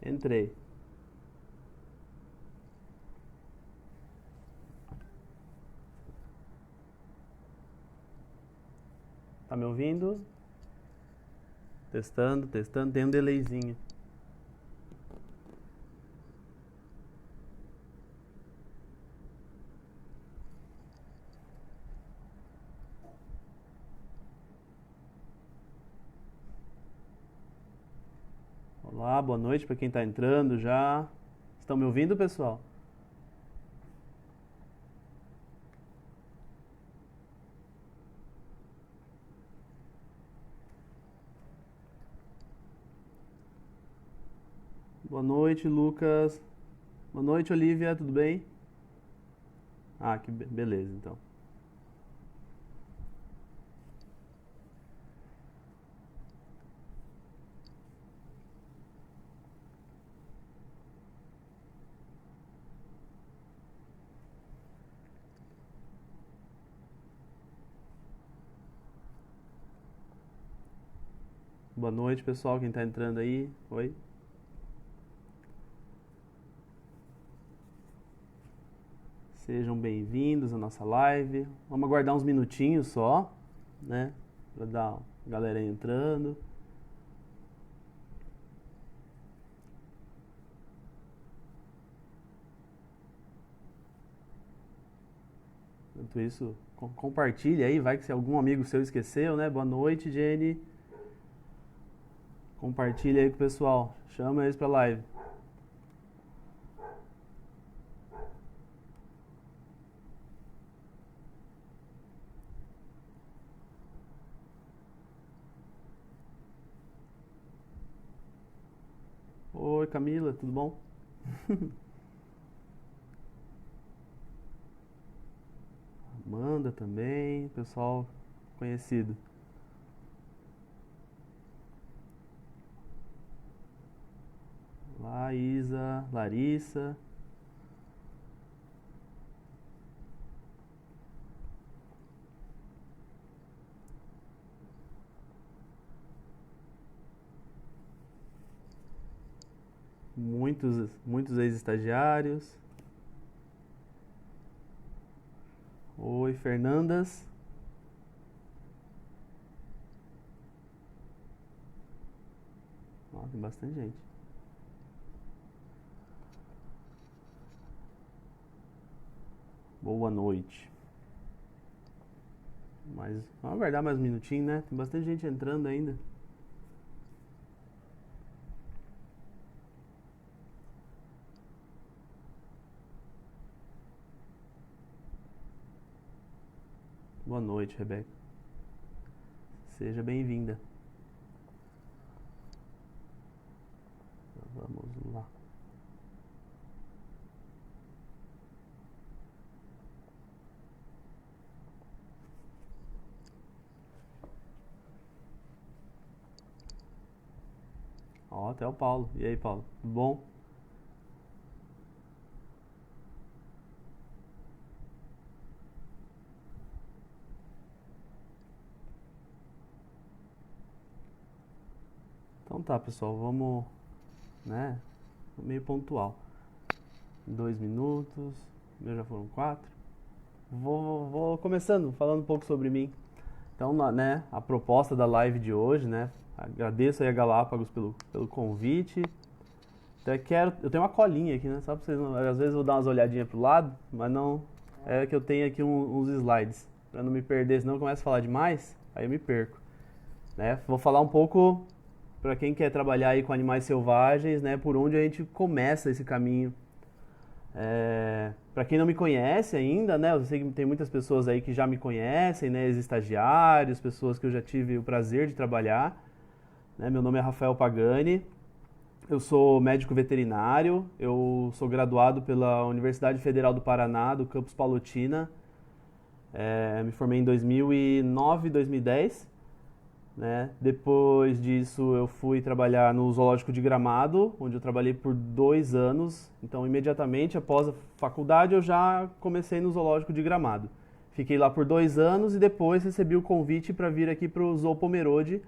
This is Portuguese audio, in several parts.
Entrei. Tá me ouvindo? Testando, testando. Tem um delayzinho. Olá, boa noite para quem está entrando já. Estão me ouvindo, pessoal? Boa noite, Lucas. Boa noite, Olivia, tudo bem? Ah, que beleza, então. Boa noite, pessoal, quem está entrando aí. Oi. Sejam bem-vindos à nossa live. Vamos aguardar uns minutinhos só, né? Para dar a galera entrando. Enquanto isso, compartilhe aí, vai que se algum amigo seu esqueceu, né? Boa noite, Jenny. Compartilha aí com o pessoal. Chama eles pra live. Oi, Camila, tudo bom? Amanda também, pessoal conhecido. Lá, Isa, Larissa. Muitos ex-estagiários. Oi, Fernandas. Ó, tem bastante gente. Boa noite. Mas vamos aguardar mais um minutinho, né? Tem bastante gente entrando ainda. Boa noite, Rebeca. Seja bem-vinda. Vamos lá. Ó, até o Paulo. E aí, Paulo? Tudo bom? Então tá, pessoal, vamos, né? Meio pontual. 2 minutos. Meus já foram 4. Vou começando, falando um pouco sobre mim. Então, né, a proposta da live de hoje, né? Agradeço aí a Galápagos pelo convite. Até eu tenho uma colinha aqui, né? Só pra vocês, às vezes eu vou dar umas olhadinhas pro lado, mas não, é que eu tenho aqui uns slides, pra não me perder, senão eu começo a falar demais, aí eu me perco, né? Vou falar um pouco para quem quer trabalhar aí com animais selvagens, né? Por onde a gente começa esse caminho. Para quem não me conhece ainda, né? Eu sei que tem muitas pessoas aí que já me conhecem, né? Ex-estagiários, pessoas que eu já tive o prazer de trabalhar, né? Meu nome é Rafael Pagani. Eu sou médico veterinário, eu sou graduado pela Universidade Federal do Paraná, do campus Palotina. Me formei em 2009, 2010. Né? Depois disso eu fui trabalhar no Zoológico de Gramado, onde eu trabalhei por 2 anos. Então, imediatamente após a faculdade, eu já comecei no Zoológico de Gramado. Fiquei lá por 2 anos e depois recebi o convite para vir aqui para o Zoo Pomerode,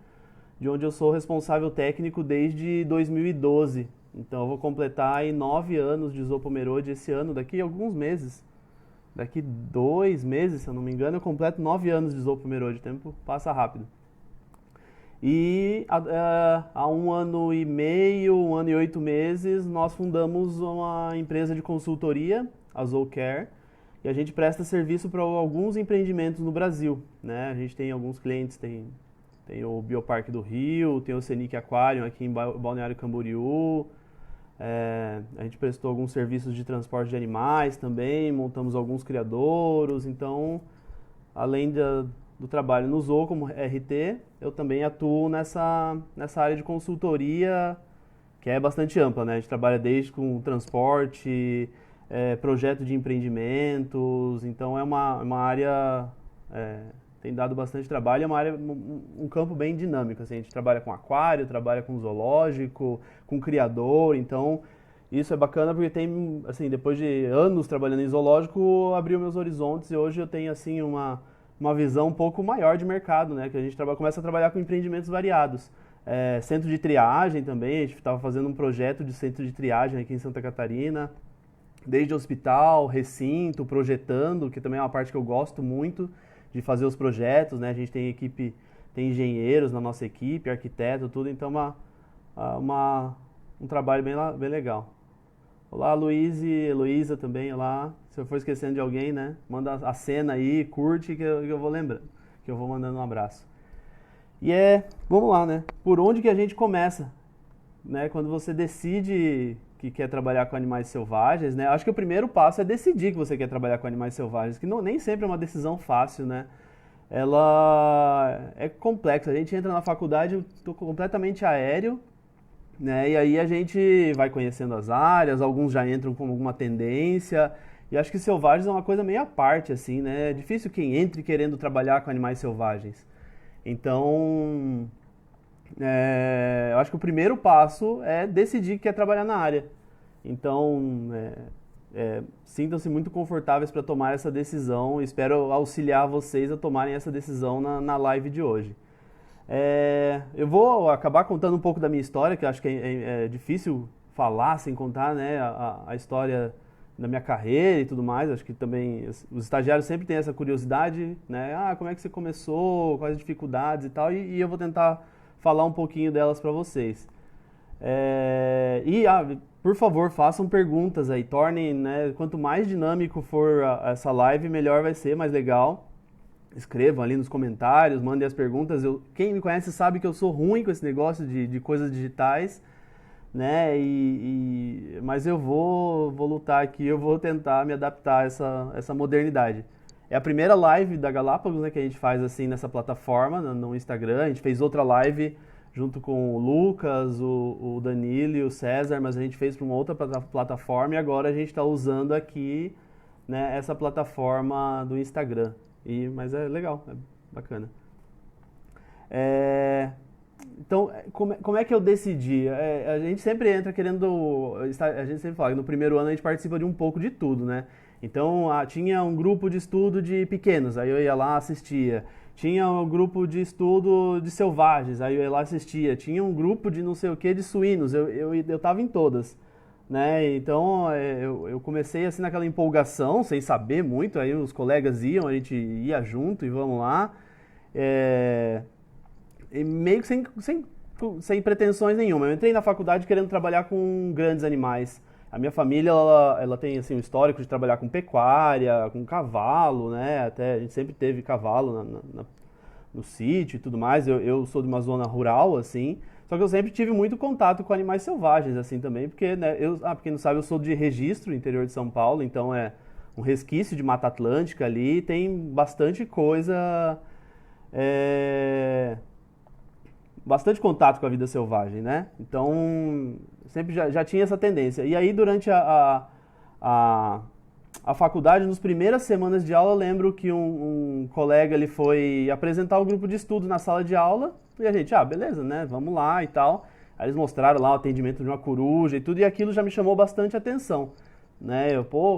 de onde eu sou responsável técnico desde 2012. Então eu vou completar aí 9 anos de Zopomerode esse ano, daqui a alguns meses. Daqui 2 meses, se eu não me engano, eu completo 9 anos de Zopomerode. O tempo passa rápido. E há 1 ano e meio, 1 ano e 8 meses, nós fundamos uma empresa de consultoria, a Zoocare, e a gente presta serviço para alguns empreendimentos no Brasil, né? A gente tem alguns clientes, tem o Bioparque do Rio, tem o Scenic Aquarium aqui em Balneário Camboriú, a gente prestou alguns serviços de transporte de animais também, montamos alguns criadouros, então, além do trabalho no Zoo como RT, eu também atuo nessa área de consultoria, que é bastante ampla, né? A gente trabalha desde com transporte, projeto de empreendimentos, então é uma área, tem dado bastante trabalho, é uma área, um campo bem dinâmico, assim, a gente trabalha com aquário, trabalha com zoológico, com criador, então isso é bacana porque tem, assim, depois de anos trabalhando em zoológico, abriu meus horizontes e hoje eu tenho, assim, uma visão um pouco maior de mercado, né? Que a gente começa a trabalhar com empreendimentos variados. Centro de triagem também, a gente estava fazendo um projeto de centro de triagem aqui em Santa Catarina, desde hospital, recinto, projetando, que também é uma parte que eu gosto muito de fazer os projetos, né? A gente tem equipe, tem engenheiros na nossa equipe, arquiteto, tudo, então um trabalho bem legal. Olá, Luiz e Heloísa também, olá. Se eu for esquecendo de alguém, né? Manda a cena aí, curte que eu vou lembrando, que eu vou mandando um abraço. E vamos lá, né? Por onde que a gente começa? Né? Quando você decide que quer trabalhar com animais selvagens, né? Acho que o primeiro passo é decidir que você quer trabalhar com animais selvagens, que nem sempre é uma decisão fácil, né? Ela é complexa. A gente entra na faculdade, eu tô completamente aéreo, né? E aí a gente vai conhecendo as áreas, alguns já entram com alguma tendência, e acho que selvagens é uma coisa meio à parte, assim, né? É difícil quem entre querendo trabalhar com animais selvagens. Então, eu acho que o primeiro passo é decidir que quer trabalhar na área. Então, sintam-se muito confortáveis para tomar essa decisão. Espero auxiliar vocês a tomarem essa decisão na live de hoje. Eu vou acabar contando um pouco da minha história, que eu acho que é difícil falar sem contar, né, a história da minha carreira e tudo mais. Acho que também os estagiários sempre têm essa curiosidade, né? Como é que você começou, quais as dificuldades e tal, e eu vou tentar falar um pouquinho delas para vocês. Por favor, façam perguntas aí, tornem, né, quanto mais dinâmico for essa live, melhor vai ser, mais legal. Escrevam ali nos comentários, mandem as perguntas. Quem me conhece sabe que eu sou ruim com esse negócio de coisas digitais, né? Mas eu vou lutar aqui, eu vou tentar me adaptar a essa modernidade. É a primeira live da Galápagos, né, que a gente faz assim nessa plataforma, no Instagram. A gente fez outra live junto com o Lucas, o Danilo e o César, mas a gente fez para uma outra plataforma e agora a gente está usando aqui, né, essa plataforma do Instagram. Mas é legal, é bacana. Então, como é que eu decidi? A gente sempre entra querendo. A gente sempre fala que no primeiro ano a gente participa de um pouco de tudo, né? Então, tinha um grupo de estudo de pequenos, aí eu ia lá assistia. Tinha um grupo de estudo de selvagens, aí eu ia lá assistia. Tinha um grupo de não sei o que de suínos, eu tava em todas, né? Então, eu comecei assim naquela empolgação, sem saber muito, aí os colegas iam, a gente ia junto e vamos lá. E meio que sem pretensões nenhuma. Eu entrei na faculdade querendo trabalhar com grandes animais. A minha família, ela tem assim, um histórico de trabalhar com pecuária, com cavalo, né? Até a gente sempre teve cavalo no sítio e tudo mais. Eu sou de uma zona rural, assim. Só que eu sempre tive muito contato com animais selvagens, assim, também. Porque, né, pra quem não sabe, eu sou de Registro, interior de São Paulo. Então é um resquício de Mata Atlântica ali. Tem bastante coisa... bastante contato com a vida selvagem, né? Então, sempre já tinha essa tendência. E aí, durante a faculdade, nas primeiras semanas de aula, eu lembro que um colega ele foi apresentar um grupo de estudo na sala de aula, e a gente, beleza, né? Vamos lá e tal. Aí eles mostraram lá o atendimento de uma coruja e tudo, e aquilo já me chamou bastante atenção. Né?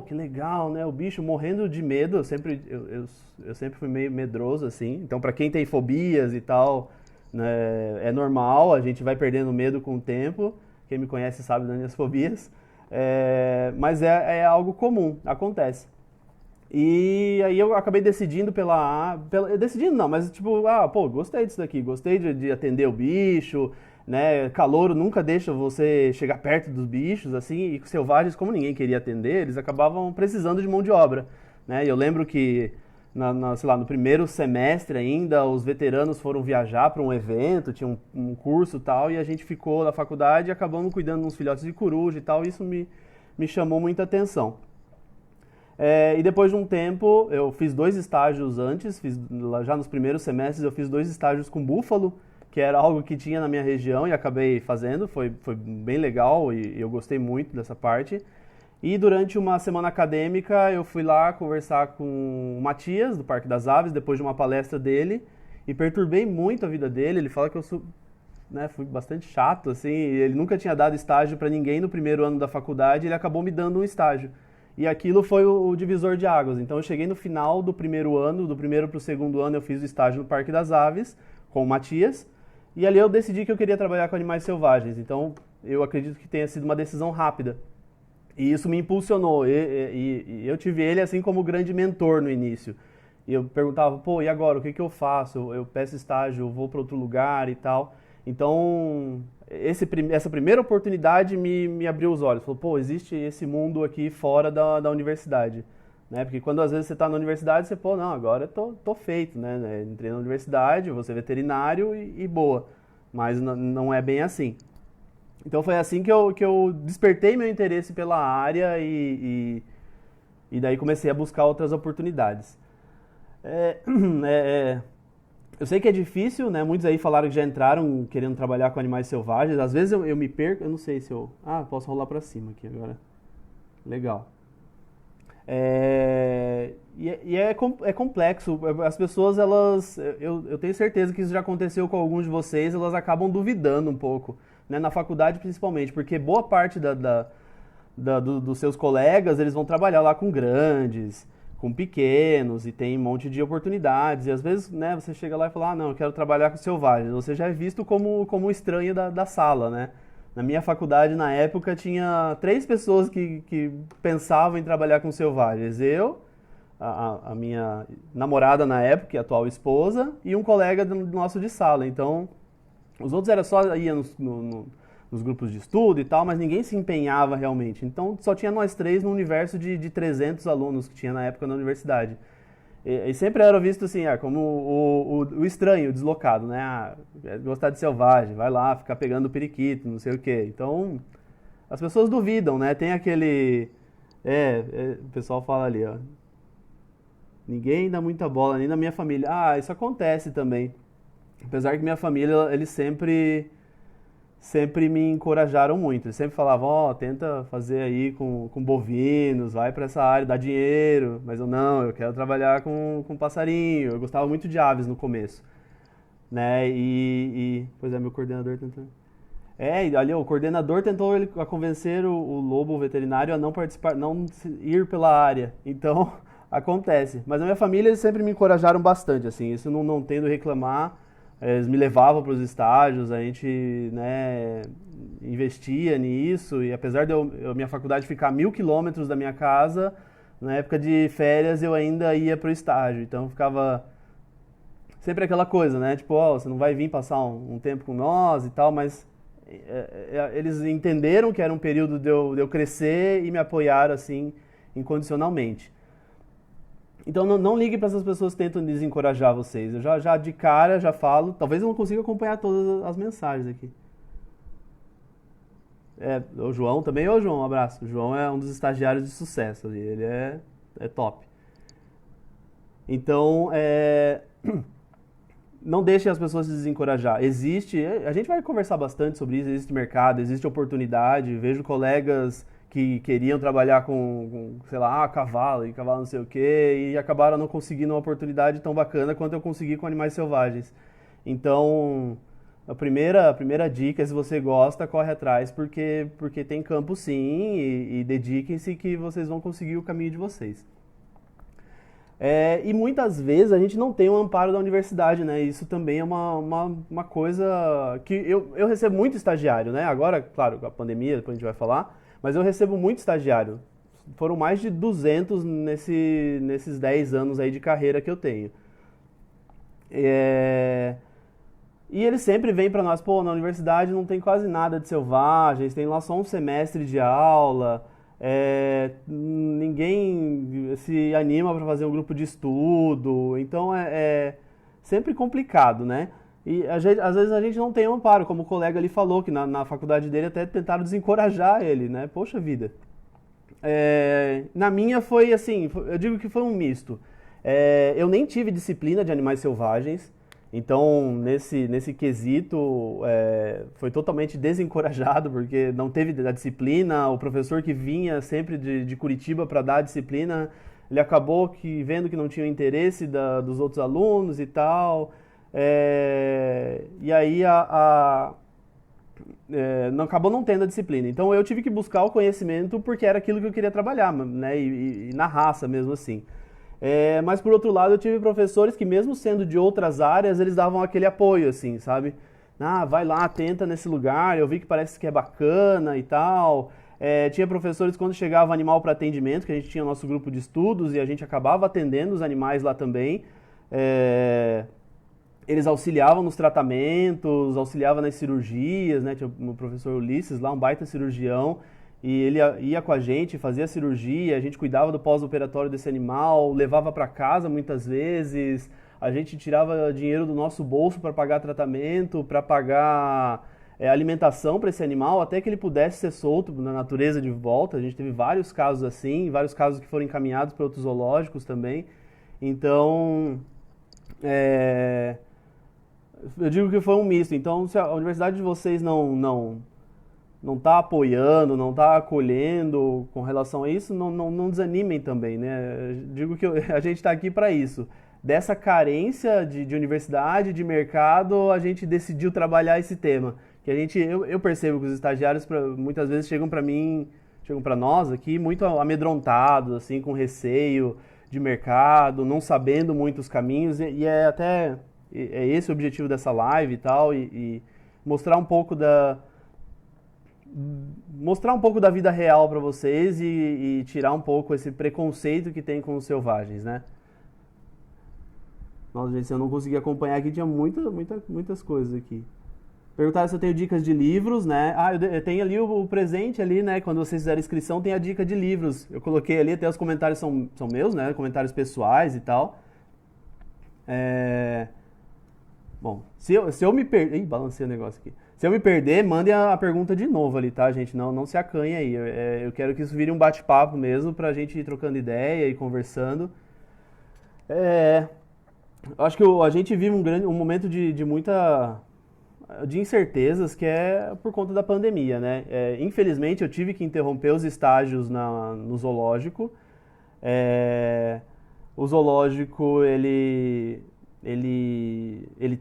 Que legal, né? O bicho morrendo de medo, eu sempre fui meio medroso, assim. Então, pra quem tem fobias e tal... É normal, a gente vai perdendo medo com o tempo. quem me conhece sabe das minhas fobias, mas é algo comum, acontece. E aí eu acabei decidindo decidindo não, mas tipo, pô, gostei disso daqui, gostei de atender o bicho, né? Calouro nunca deixa você chegar perto dos bichos, assim, e selvagens, como ninguém queria atender, eles acabavam precisando de mão de obra, né? E eu lembro que, sei lá, no primeiro semestre ainda, os veteranos foram viajar para um evento, tinha um curso e tal, e a gente ficou na faculdade e acabamos cuidando de uns filhotes de coruja e tal, e isso me chamou muita atenção. E depois de um tempo, eu fiz 2 estágios antes, já nos primeiros semestres eu fiz 2 estágios com búfalo, que era algo que tinha na minha região e acabei fazendo, foi bem legal e eu gostei muito dessa parte. E durante uma semana acadêmica eu fui lá conversar com o Matias, do Parque das Aves, depois de uma palestra dele, e perturbei muito a vida dele. Ele fala que eu fui bastante chato, assim, ele nunca tinha dado estágio para ninguém no primeiro ano da faculdade, ele acabou me dando um estágio. E aquilo foi o divisor de águas. Então eu cheguei no final do primeiro ano, do primeiro para o segundo ano eu fiz o estágio no Parque das Aves, com o Matias, e ali eu decidi que eu queria trabalhar com animais selvagens. Então eu acredito que tenha sido uma decisão rápida. E isso me impulsionou. E eu tive ele assim como grande mentor no início. E eu perguntava, pô, e agora? O que eu faço? Eu peço estágio, eu vou para outro lugar e tal. Então, essa primeira oportunidade me abriu os olhos. Falou, pô, existe esse mundo aqui fora da universidade. Né? Porque quando às vezes você está na universidade, você, pô, não, agora eu tô feito, né? Entrei na universidade, vou ser veterinário e boa. Mas não é bem assim. Então foi assim que eu despertei meu interesse pela área e daí comecei a buscar outras oportunidades. É, eu sei que é difícil, né? Muitos aí falaram que já entraram querendo trabalhar com animais selvagens. Às vezes eu me perco, eu não sei se eu... posso rolar pra cima aqui agora. Legal. É complexo. As pessoas, eu tenho certeza que isso já aconteceu com alguns de vocês, elas acabam duvidando um pouco, né? Na faculdade principalmente, porque boa parte dos seus colegas, eles vão trabalhar lá com grandes, com pequenos, e tem um monte de oportunidades, e às vezes, né, você chega lá e fala, não, eu quero trabalhar com selvagens, você já é visto como o estranho da sala, né? Na minha faculdade, na época, tinha 3 pessoas que pensavam em trabalhar com selvagens. Eu, a minha namorada na época, a atual esposa, e um colega nosso de sala. Então, os outros era só ia nos grupos de estudo e tal, mas ninguém se empenhava realmente. Então, só tinha nós 3 no universo de 300 alunos que tinha na época na universidade. E sempre era visto assim, como o estranho, o deslocado, né? Gostar de selvagem, vai lá, ficar pegando periquito, não sei o quê. Então, as pessoas duvidam, né? Tem aquele... o pessoal fala ali, ó. Ninguém dá muita bola, nem na minha família. Isso acontece também. Apesar que minha família, eles sempre me encorajaram muito. Eles sempre falavam, tenta fazer aí com bovinos, vai para essa área, dá dinheiro. Mas eu quero trabalhar com passarinho. Eu gostava muito de aves no começo. Né? Pois é, meu coordenador tentou... E ali o coordenador tentou a convencer o lobo veterinário a não participar, não ir pela área. Então, acontece. Mas na minha família, eles sempre me encorajaram bastante, assim. Isso não tendo reclamar. Eles me levavam para os estágios, a gente, né, investia nisso, e apesar de a minha faculdade ficar a 1.000 quilômetros da minha casa, na época de férias eu ainda ia para o estágio, então ficava sempre aquela coisa, né, tipo, você não vai vir passar um tempo com nós e tal, mas eles entenderam que era um período de eu crescer e me apoiaram, assim, incondicionalmente. Então não ligue para essas pessoas que tentam desencorajar vocês. Eu já de cara já falo, talvez eu não consiga acompanhar todas as mensagens aqui. O João também. Ô João, um abraço. O João é um dos estagiários de sucesso ali, ele é top. Então, não deixem as pessoas se desencorajar. A gente vai conversar bastante sobre isso, existe mercado, existe oportunidade. Vejo colegas que queriam trabalhar sei lá, cavalo não sei o quê, e acabaram não conseguindo uma oportunidade tão bacana quanto eu consegui com animais selvagens. Então, a primeira dica é, se você gosta, corre atrás, porque tem campo sim, e dediquem-se que vocês vão conseguir o caminho de vocês. E muitas vezes a gente não tem o amparo da universidade, né? Isso também é uma coisa que eu recebo muito estagiário, né? Agora, claro, com a pandemia, depois a gente vai falar, mas eu recebo muito estagiário. Foram mais de 200 nesses 10 anos aí de carreira que eu tenho. É, E eles sempre vêm para nós, pô, na universidade não tem quase nada de selvagens, tem lá só um semestre de aula, ninguém se anima para fazer um grupo de estudo, então é sempre complicado, né? Às vezes a gente não tem um amparo, como o colega ali falou, que na faculdade dele até tentaram desencorajar ele, né? Poxa vida. Na minha foi assim, eu digo que foi um misto. Eu nem tive disciplina de animais selvagens, então nesse quesito foi totalmente desencorajado, porque não teve a disciplina, o professor que vinha sempre de Curitiba para dar a disciplina, ele acabou vendo que não tinha o interesse dos outros alunos e tal, e aí não acabou não tendo a disciplina. Então eu tive que buscar o conhecimento porque era aquilo que eu queria trabalhar, né? E na raça mesmo assim. Mas por outro lado eu tive professores que mesmo sendo de outras áreas, eles davam aquele apoio, assim, sabe? Ah, vai lá, tenta nesse lugar, eu vi que parece que é bacana e tal. Tinha professores quando chegava animal para atendimento, que a gente tinha nosso grupo de estudos e a gente acabava atendendo os animais lá também. Eles auxiliavam nos tratamentos, auxiliavam nas cirurgias, né? Tinha o professor Ulisses lá, um baita cirurgião, e ele ia com a gente, fazia a cirurgia, a gente cuidava do pós-operatório desse animal, levava para casa muitas vezes, a gente tirava dinheiro do nosso bolso para pagar tratamento, para pagar alimentação para esse animal, até que ele pudesse ser solto na natureza de volta. A gente teve vários casos assim, vários casos que foram encaminhados para outros zoológicos também. Então, é, eu digo que foi um misto. Então, se a universidade de vocês não está apoiando, não está acolhendo com relação a isso, não desanimem também, né? Eu digo que a gente está aqui para isso. Dessa carência de universidade, de mercado, a gente decidiu trabalhar esse tema. Que eu percebo que os estagiários muitas vezes chegam para mim, chegam para nós aqui muito amedrontados, assim, com receio de mercado, não sabendo muito os caminhos, e é esse o objetivo dessa live e tal, e mostrar um pouco da vida real para vocês e tirar um pouco esse preconceito que tem com os selvagens, né? Nossa, gente, se eu não consegui acompanhar aqui, tinha muitas coisas aqui. Perguntaram se eu tenho dicas de livros, né? Eu tenho ali o presente ali, né? Quando vocês fizerem inscrição, tem a dica de livros. Eu coloquei ali, até os comentários são meus, né? Comentários pessoais e tal. É... Bom, se eu me perder... Ih, balancei o negócio aqui. Se eu me perder, mandem a pergunta de novo ali, tá, gente? Não se acanhe aí. Eu quero que isso vire um bate-papo mesmo, pra gente ir trocando ideia e conversando. Eu acho que a gente vive um momento de incertezas que é por conta da pandemia, né? Infelizmente eu tive que interromper os estágios no zoológico. É, o zoológico ele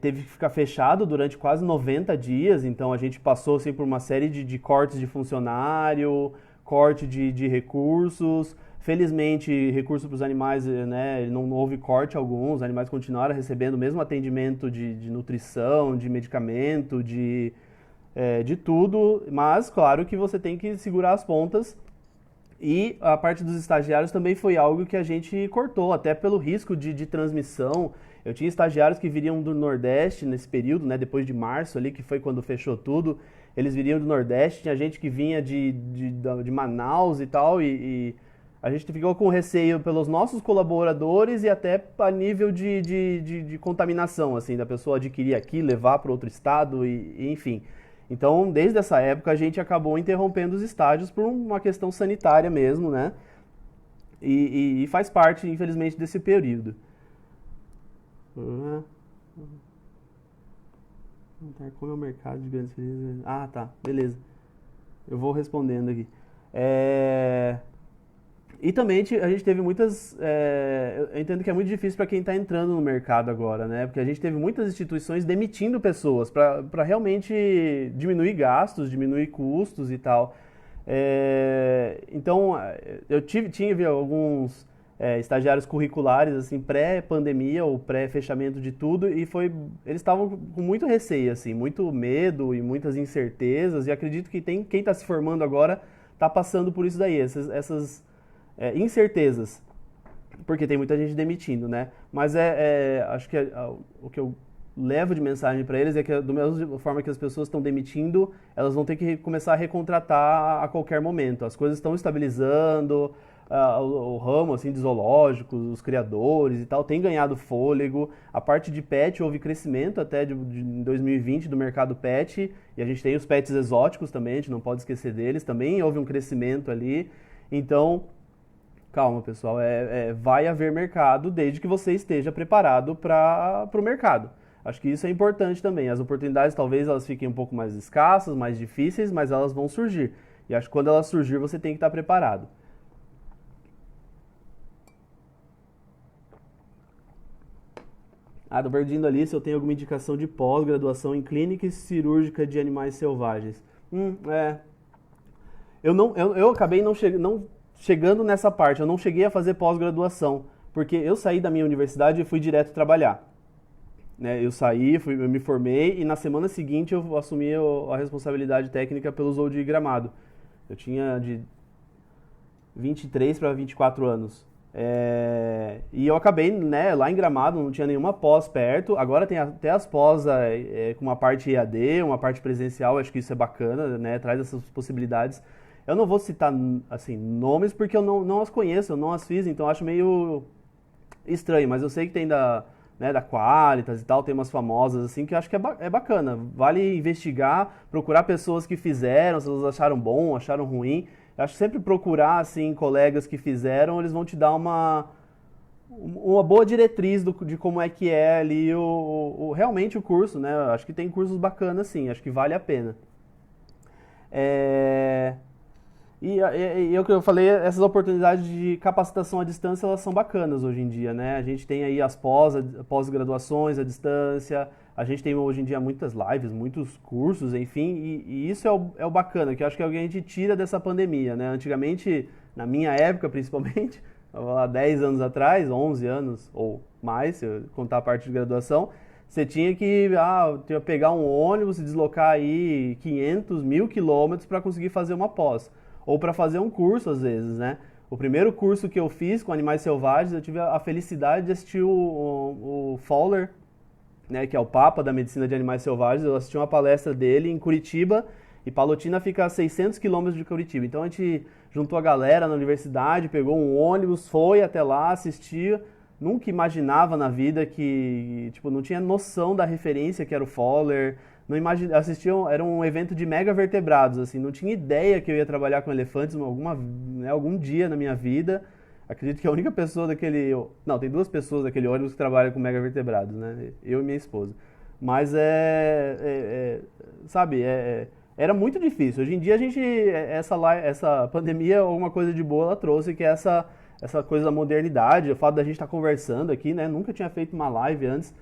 teve que ficar fechado durante quase 90 dias, então a gente passou assim, por uma série de cortes de funcionário, corte de recursos. Felizmente, recurso para os animais, né, não houve corte algum, os animais continuaram recebendo o mesmo atendimento de nutrição, de medicamento, de tudo, mas claro que você tem que segurar as pontas. E a parte dos estagiários também foi algo que a gente cortou, até pelo risco de transmissão. Eu tinha estagiários que viriam do Nordeste nesse período, né, depois de março ali, que foi quando fechou tudo. Eles viriam do Nordeste, tinha gente que vinha de Manaus e tal, e a gente ficou com receio pelos nossos colaboradores e até a nível de contaminação, assim, da pessoa adquirir aqui, levar para outro estado, enfim. Então, desde essa época, a gente acabou interrompendo os estágios por uma questão sanitária mesmo, né? E faz parte, infelizmente, desse período. Como é o mercado de grandes felizes? Ah, tá, beleza. Eu vou respondendo aqui. E também a gente teve muitas. Eu entendo que é muito difícil para quem está entrando no mercado agora, né? Porque a gente teve muitas instituições demitindo pessoas para realmente diminuir gastos, diminuir custos e tal. Então, tive alguns estagiários curriculares, assim, pré-pandemia ou pré-fechamento de tudo, e eles estavam com muito receio, assim, muito medo e muitas incertezas, e acredito que quem está se formando agora está passando por isso daí, essas incertezas, porque tem muita gente demitindo, né? Mas acho que o que eu levo de mensagem para eles é que, da mesma forma que as pessoas estão demitindo, elas vão ter que começar a recontratar a qualquer momento. As coisas estão estabilizando, o ramo assim, de zoológicos, os criadores e tal, tem ganhado fôlego. A parte de pet houve crescimento até de 2020 do mercado pet, e a gente tem os pets exóticos também, a gente não pode esquecer deles, também houve um crescimento ali. Então, calma, pessoal, vai haver mercado desde que você esteja preparado para o mercado. Acho que isso é importante também. As oportunidades talvez elas fiquem um pouco mais escassas, mais difíceis, mas elas vão surgir. E acho que quando elas surgir, você tem que estar preparado. Ah, do Verdinho ali, se eu tenho alguma indicação de pós-graduação em clínica cirúrgica de animais selvagens. É. Eu acabei não chegando nessa parte, eu não cheguei a fazer pós-graduação, porque eu saí da minha universidade e fui direto trabalhar. Né? Eu saí, eu me formei e na semana seguinte eu assumi a responsabilidade técnica pelo Zoo de Gramado. Eu tinha de 23 para 24 anos. E eu acabei, né, lá em Gramado, não tinha nenhuma pós perto. Agora tem até as pós com uma parte EAD, uma parte presencial, acho que isso é bacana, né, traz essas possibilidades. Eu não vou citar assim, nomes porque eu não as conheço, eu não as fiz, então acho meio estranho, mas eu sei que tem da Qualitas e tal, tem umas famosas assim que eu acho que é bacana. Vale investigar, procurar pessoas que fizeram, se elas acharam bom, acharam ruim. Eu acho que sempre procurar assim colegas que fizeram, eles vão te dar uma boa diretriz de como é que é ali realmente o curso, né? Eu acho que tem cursos bacanas sim, acho que vale a pena. É, o que eu falei, essas oportunidades de capacitação à distância, elas são bacanas hoje em dia, né? A gente tem aí as pós-graduações à distância, a gente tem hoje em dia muitas lives, muitos cursos, enfim, e isso é o bacana, que eu acho que é o que a gente tira dessa pandemia, né? Antigamente, na minha época principalmente, há 10 anos atrás, 11 anos ou mais, se eu contar a parte de graduação, você tinha que pegar um ônibus e deslocar aí 500, 1.000 quilômetros para conseguir fazer uma pós ou para fazer um curso às vezes, né? O primeiro curso que eu fiz com animais selvagens, eu tive a felicidade de assistir o Fowler, né, que é o Papa da Medicina de Animais Selvagens. Eu assisti uma palestra dele em Curitiba, e Palotina fica a 600 quilômetros de Curitiba. Então a gente juntou a galera na universidade, pegou um ônibus, foi até lá, assistia. Nunca imaginava na vida que, tipo, não tinha noção da referência que era o Fowler, não era um evento de mega vertebrados, assim, não tinha ideia que eu ia trabalhar com elefantes algum dia na minha vida. Acredito que a única pessoa daquele, não, tem duas pessoas daquele ônibus que trabalham com mega vertebrados, né? Eu e minha esposa. Mas sabe, era muito difícil. Hoje em dia essa pandemia, alguma coisa de boa ela trouxe, que é essa coisa da modernidade, o fato da gente estar conversando aqui, né? Nunca tinha feito uma live antes.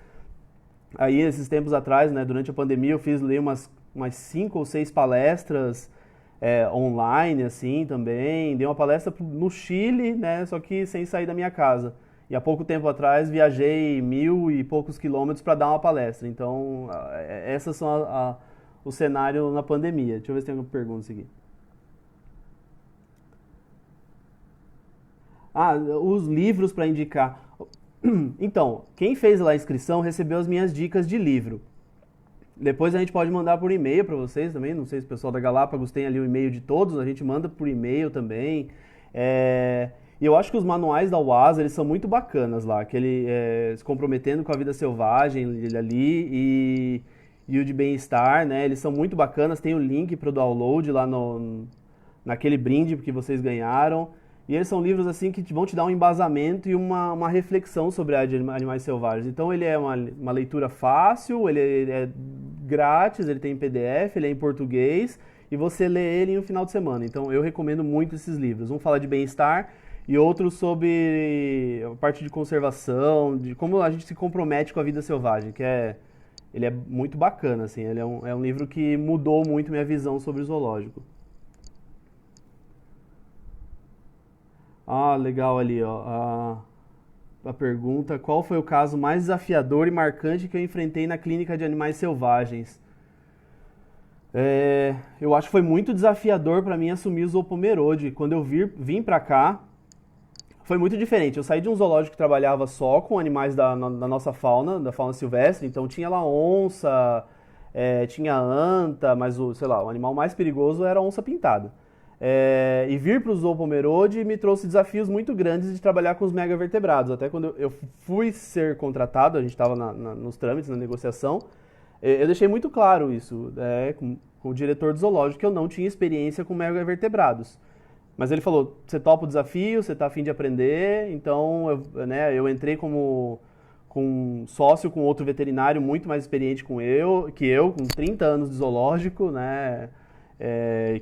Aí, esses tempos atrás, né, durante a pandemia, eu fiz ler umas 5 ou 6 palestras online, assim, também. Dei uma palestra no Chile, né, só que sem sair da minha casa. E há pouco tempo atrás, viajei 1.000 e poucos quilômetros para dar uma palestra. Então, essas são o cenário na pandemia. Deixa eu ver se tem alguma pergunta aqui. Ah, os livros para indicar. Então, quem fez lá a inscrição recebeu as minhas dicas de livro. Depois a gente pode mandar por e-mail para vocês também. Não sei se o pessoal da Galápagos tem ali o e-mail de todos, a gente manda por e-mail também. E eu acho que os manuais da UAS, eles são muito bacanas lá, que ele se comprometendo com a vida selvagem ali e o de bem-estar, né? Eles são muito bacanas, tem o link para o download lá naquele brinde que vocês ganharam. E eles são livros assim que vão te dar um embasamento e uma reflexão sobre a área de animais selvagens. Então ele é uma leitura fácil, ele é grátis, ele tem em PDF, ele é em português e você lê ele em um final de semana. Então eu recomendo muito esses livros. Um fala de bem-estar e outro sobre a parte de conservação, de como a gente se compromete com a vida selvagem, ele é muito bacana, assim. Ele é um livro que mudou muito minha visão sobre o zoológico. Ah, legal ali, ó. A pergunta: qual foi o caso mais desafiador e marcante que eu enfrentei na clínica de animais selvagens? Eu acho que foi muito desafiador para mim assumir o Zoopomerode. Quando eu vim para cá, foi muito diferente. Eu saí de um zoológico que trabalhava só com animais da nossa fauna, da fauna silvestre. Então tinha lá onça, tinha anta, mas sei lá, o animal mais perigoso era a onça pintada. E vir para o Zoopomerode me trouxe desafios muito grandes de trabalhar com os megavertebrados. Até quando eu fui ser contratado, a gente estava nos trâmites, na negociação, eu deixei muito claro isso, com o diretor do zoológico, que eu não tinha experiência com megavertebrados. Mas ele falou: você topa o desafio, você está a fim de aprender. Então eu entrei como com um sócio, com outro veterinário muito mais experiente que eu, com 30 anos de zoológico, né?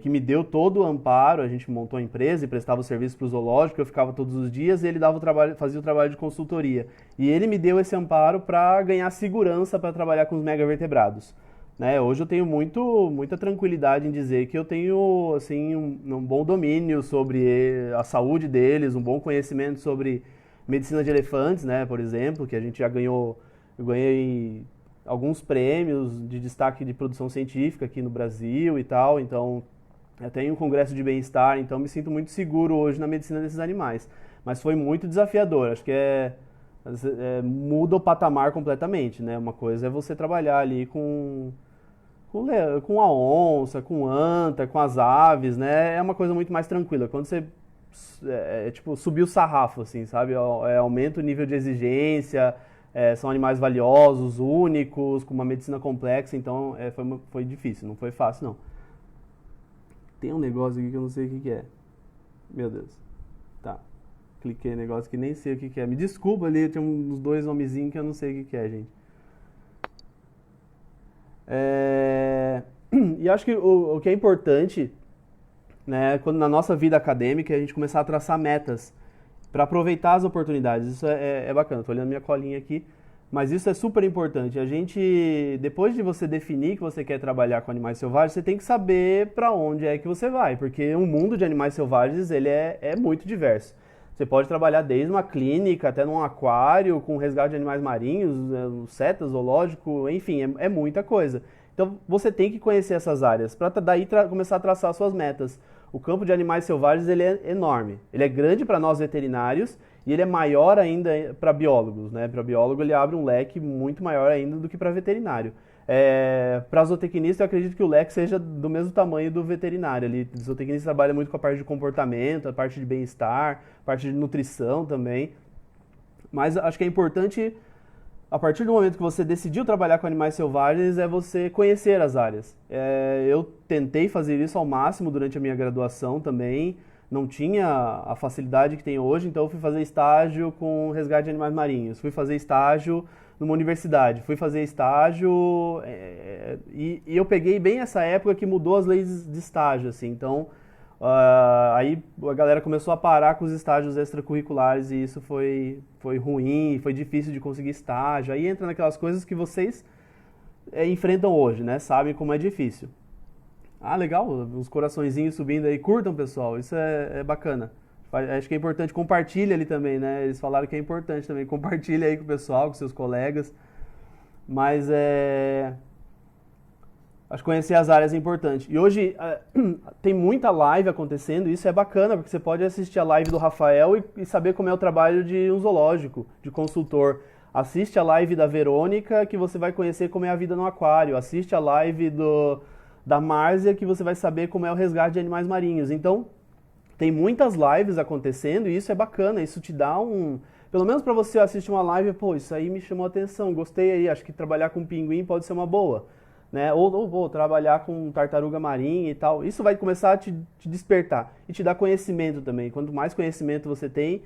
Que me deu todo o amparo. A gente montou a empresa e prestava o serviço para o zoológico. Eu ficava todos os dias e ele fazia o trabalho de consultoria. E ele me deu esse amparo para ganhar segurança para trabalhar com os megavertebrados. Né? Hoje eu tenho muita tranquilidade em dizer que eu tenho assim, um bom domínio sobre a saúde deles, um bom conhecimento sobre medicina de elefantes, né, por exemplo, que a gente já ganhou. Eu ganhei alguns prêmios de destaque de produção científica aqui no Brasil e tal. Então eu tenho um congresso de bem-estar, então me sinto muito seguro hoje na medicina desses animais. Mas foi muito desafiador. Acho que muda o patamar completamente, né? Uma coisa é você trabalhar ali com a onça, com anta, com as aves, né? É uma coisa muito mais tranquila. Quando você tipo subir o sarrafo, assim, sabe? Aumenta o nível de exigência. São animais valiosos, únicos, com uma medicina complexa. Então foi difícil, não foi fácil, não. Tem um negócio aqui que eu não sei o que que é. Meu Deus. Tá. Cliquei no negócio que nem sei o que que é. Me desculpa ali, tem uns dois nomezinhos que eu não sei o que que é, gente. E acho que o que é importante, né, quando na nossa vida acadêmica a gente começar a traçar metas para aproveitar as oportunidades. Isso é bacana. Estou olhando minha colinha aqui, mas isso é super importante. A gente, depois de você definir que você quer trabalhar com animais selvagens, você tem que saber para onde é que você vai, porque o mundo de animais selvagens ele é muito diverso. Você pode trabalhar desde uma clínica até num aquário, com resgate de animais marinhos, CETA, zoológico, enfim, é muita coisa. Então você tem que conhecer essas áreas para daí começar a traçar suas metas. O campo de animais selvagens ele é enorme. Ele é grande para nós veterinários e ele é maior ainda para biólogos, né? Para biólogo ele abre um leque muito maior ainda do que para veterinário. Para zootecnista eu acredito que o leque seja do mesmo tamanho do veterinário. O zootecnista trabalha muito com a parte de comportamento, a parte de bem-estar, a parte de nutrição também. Mas acho que é importante, a partir do momento que você decidiu trabalhar com animais selvagens, é você conhecer as áreas. Eu tentei fazer isso ao máximo durante a minha graduação também. Não tinha a facilidade que tem hoje, então eu fui fazer estágio com resgate de animais marinhos. Fui fazer estágio numa universidade. Fui fazer estágio e eu peguei bem essa época que mudou as leis de estágio, assim. Então, aí a galera começou a parar com os estágios extracurriculares e isso foi ruim, foi difícil de conseguir estágio. Aí entra naquelas coisas que vocês enfrentam hoje, né? Sabem como é difícil. Ah, legal, os coraçõezinhos subindo aí. Curtam, pessoal, isso é bacana. Acho que é importante, compartilha ali também, né? Eles falaram que é importante também, compartilha aí com o pessoal, com seus colegas. Mas acho que conhecer as áreas é importante. E hoje tem muita live acontecendo, e isso é bacana, porque você pode assistir a live do Rafael e saber como é o trabalho de um zoológico, de consultor. Assiste a live da Verônica, que você vai conhecer como é a vida no aquário. Assiste a live da Márcia, que você vai saber como é o resgate de animais marinhos. Então, tem muitas lives acontecendo e isso é bacana, isso te dá pelo menos para você assistir uma live, pô, isso aí me chamou a atenção, gostei aí, acho que trabalhar com pinguim pode ser uma boa, né? Ou vou trabalhar com tartaruga marinha e tal. Isso vai começar a te despertar e te dar conhecimento também. Quanto mais conhecimento você tem,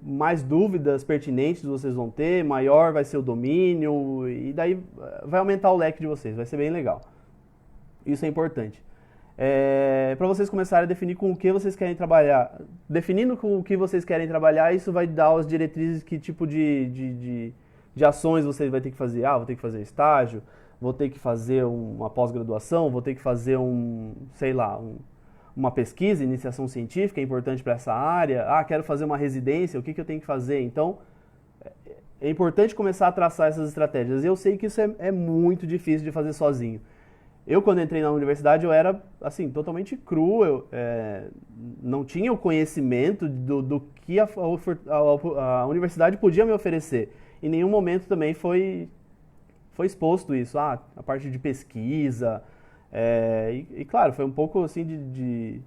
mais dúvidas pertinentes vocês vão ter, maior vai ser o domínio e daí vai aumentar o leque de vocês, vai ser bem legal. Isso é importante. Para vocês começarem a definir com o que vocês querem trabalhar. Definindo com o que vocês querem trabalhar, isso vai dar as diretrizes, que tipo de ações vocês vão ter que fazer. Vou ter que fazer estágio, vou ter que fazer uma pós-graduação, vou ter que fazer sei lá, uma pesquisa, iniciação científica é importante para essa área. Ah, quero fazer uma residência, o que eu tenho que fazer? Então, é importante começar a traçar essas estratégias. Eu sei que isso é muito difícil de fazer sozinho. Eu, quando entrei na universidade, eu era, assim, totalmente cru, não tinha o conhecimento do que a universidade podia me oferecer. Em nenhum momento também foi exposto isso, a parte de pesquisa, claro, foi um pouco, assim, de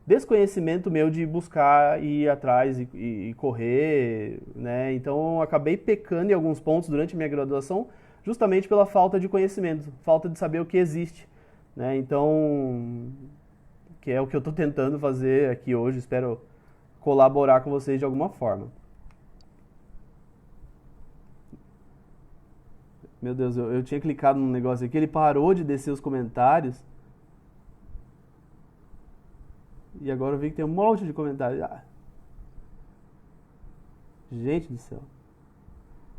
desconhecimento meu de buscar ir atrás e correr, né? Então, eu acabei pecando em alguns pontos durante a minha graduação, justamente pela falta de conhecimento, falta de saber o que existe, né? Então, que é o que eu estou tentando fazer aqui hoje, espero colaborar com vocês de alguma forma. Meu Deus, eu tinha clicado num negócio aqui, ele parou de descer os comentários, e agora eu vi que tem um monte de comentários. Gente do céu.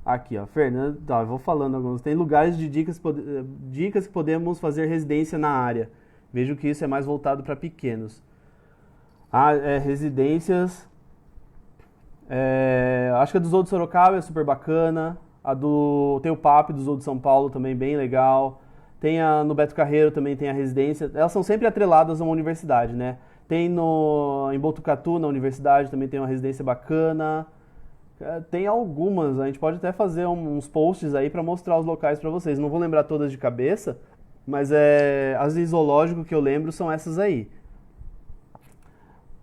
Aqui, ó, Fernando, tá, eu vou falando alguns. Tem lugares de dicas que podemos fazer residência na área. Vejo que isso é mais voltado para pequenos. Residências. Acho que a do Zoo de Sorocaba é super bacana. Tem o PAP do Zoo de São Paulo também, bem legal. No Beto Carreiro também tem a residência. Elas são sempre atreladas a uma universidade, né? Em Botucatu, na universidade, também tem uma residência bacana. Tem algumas, a gente pode até fazer uns posts aí para mostrar os locais para vocês. Não vou lembrar todas de cabeça, mas as de zoológico que eu lembro são essas aí.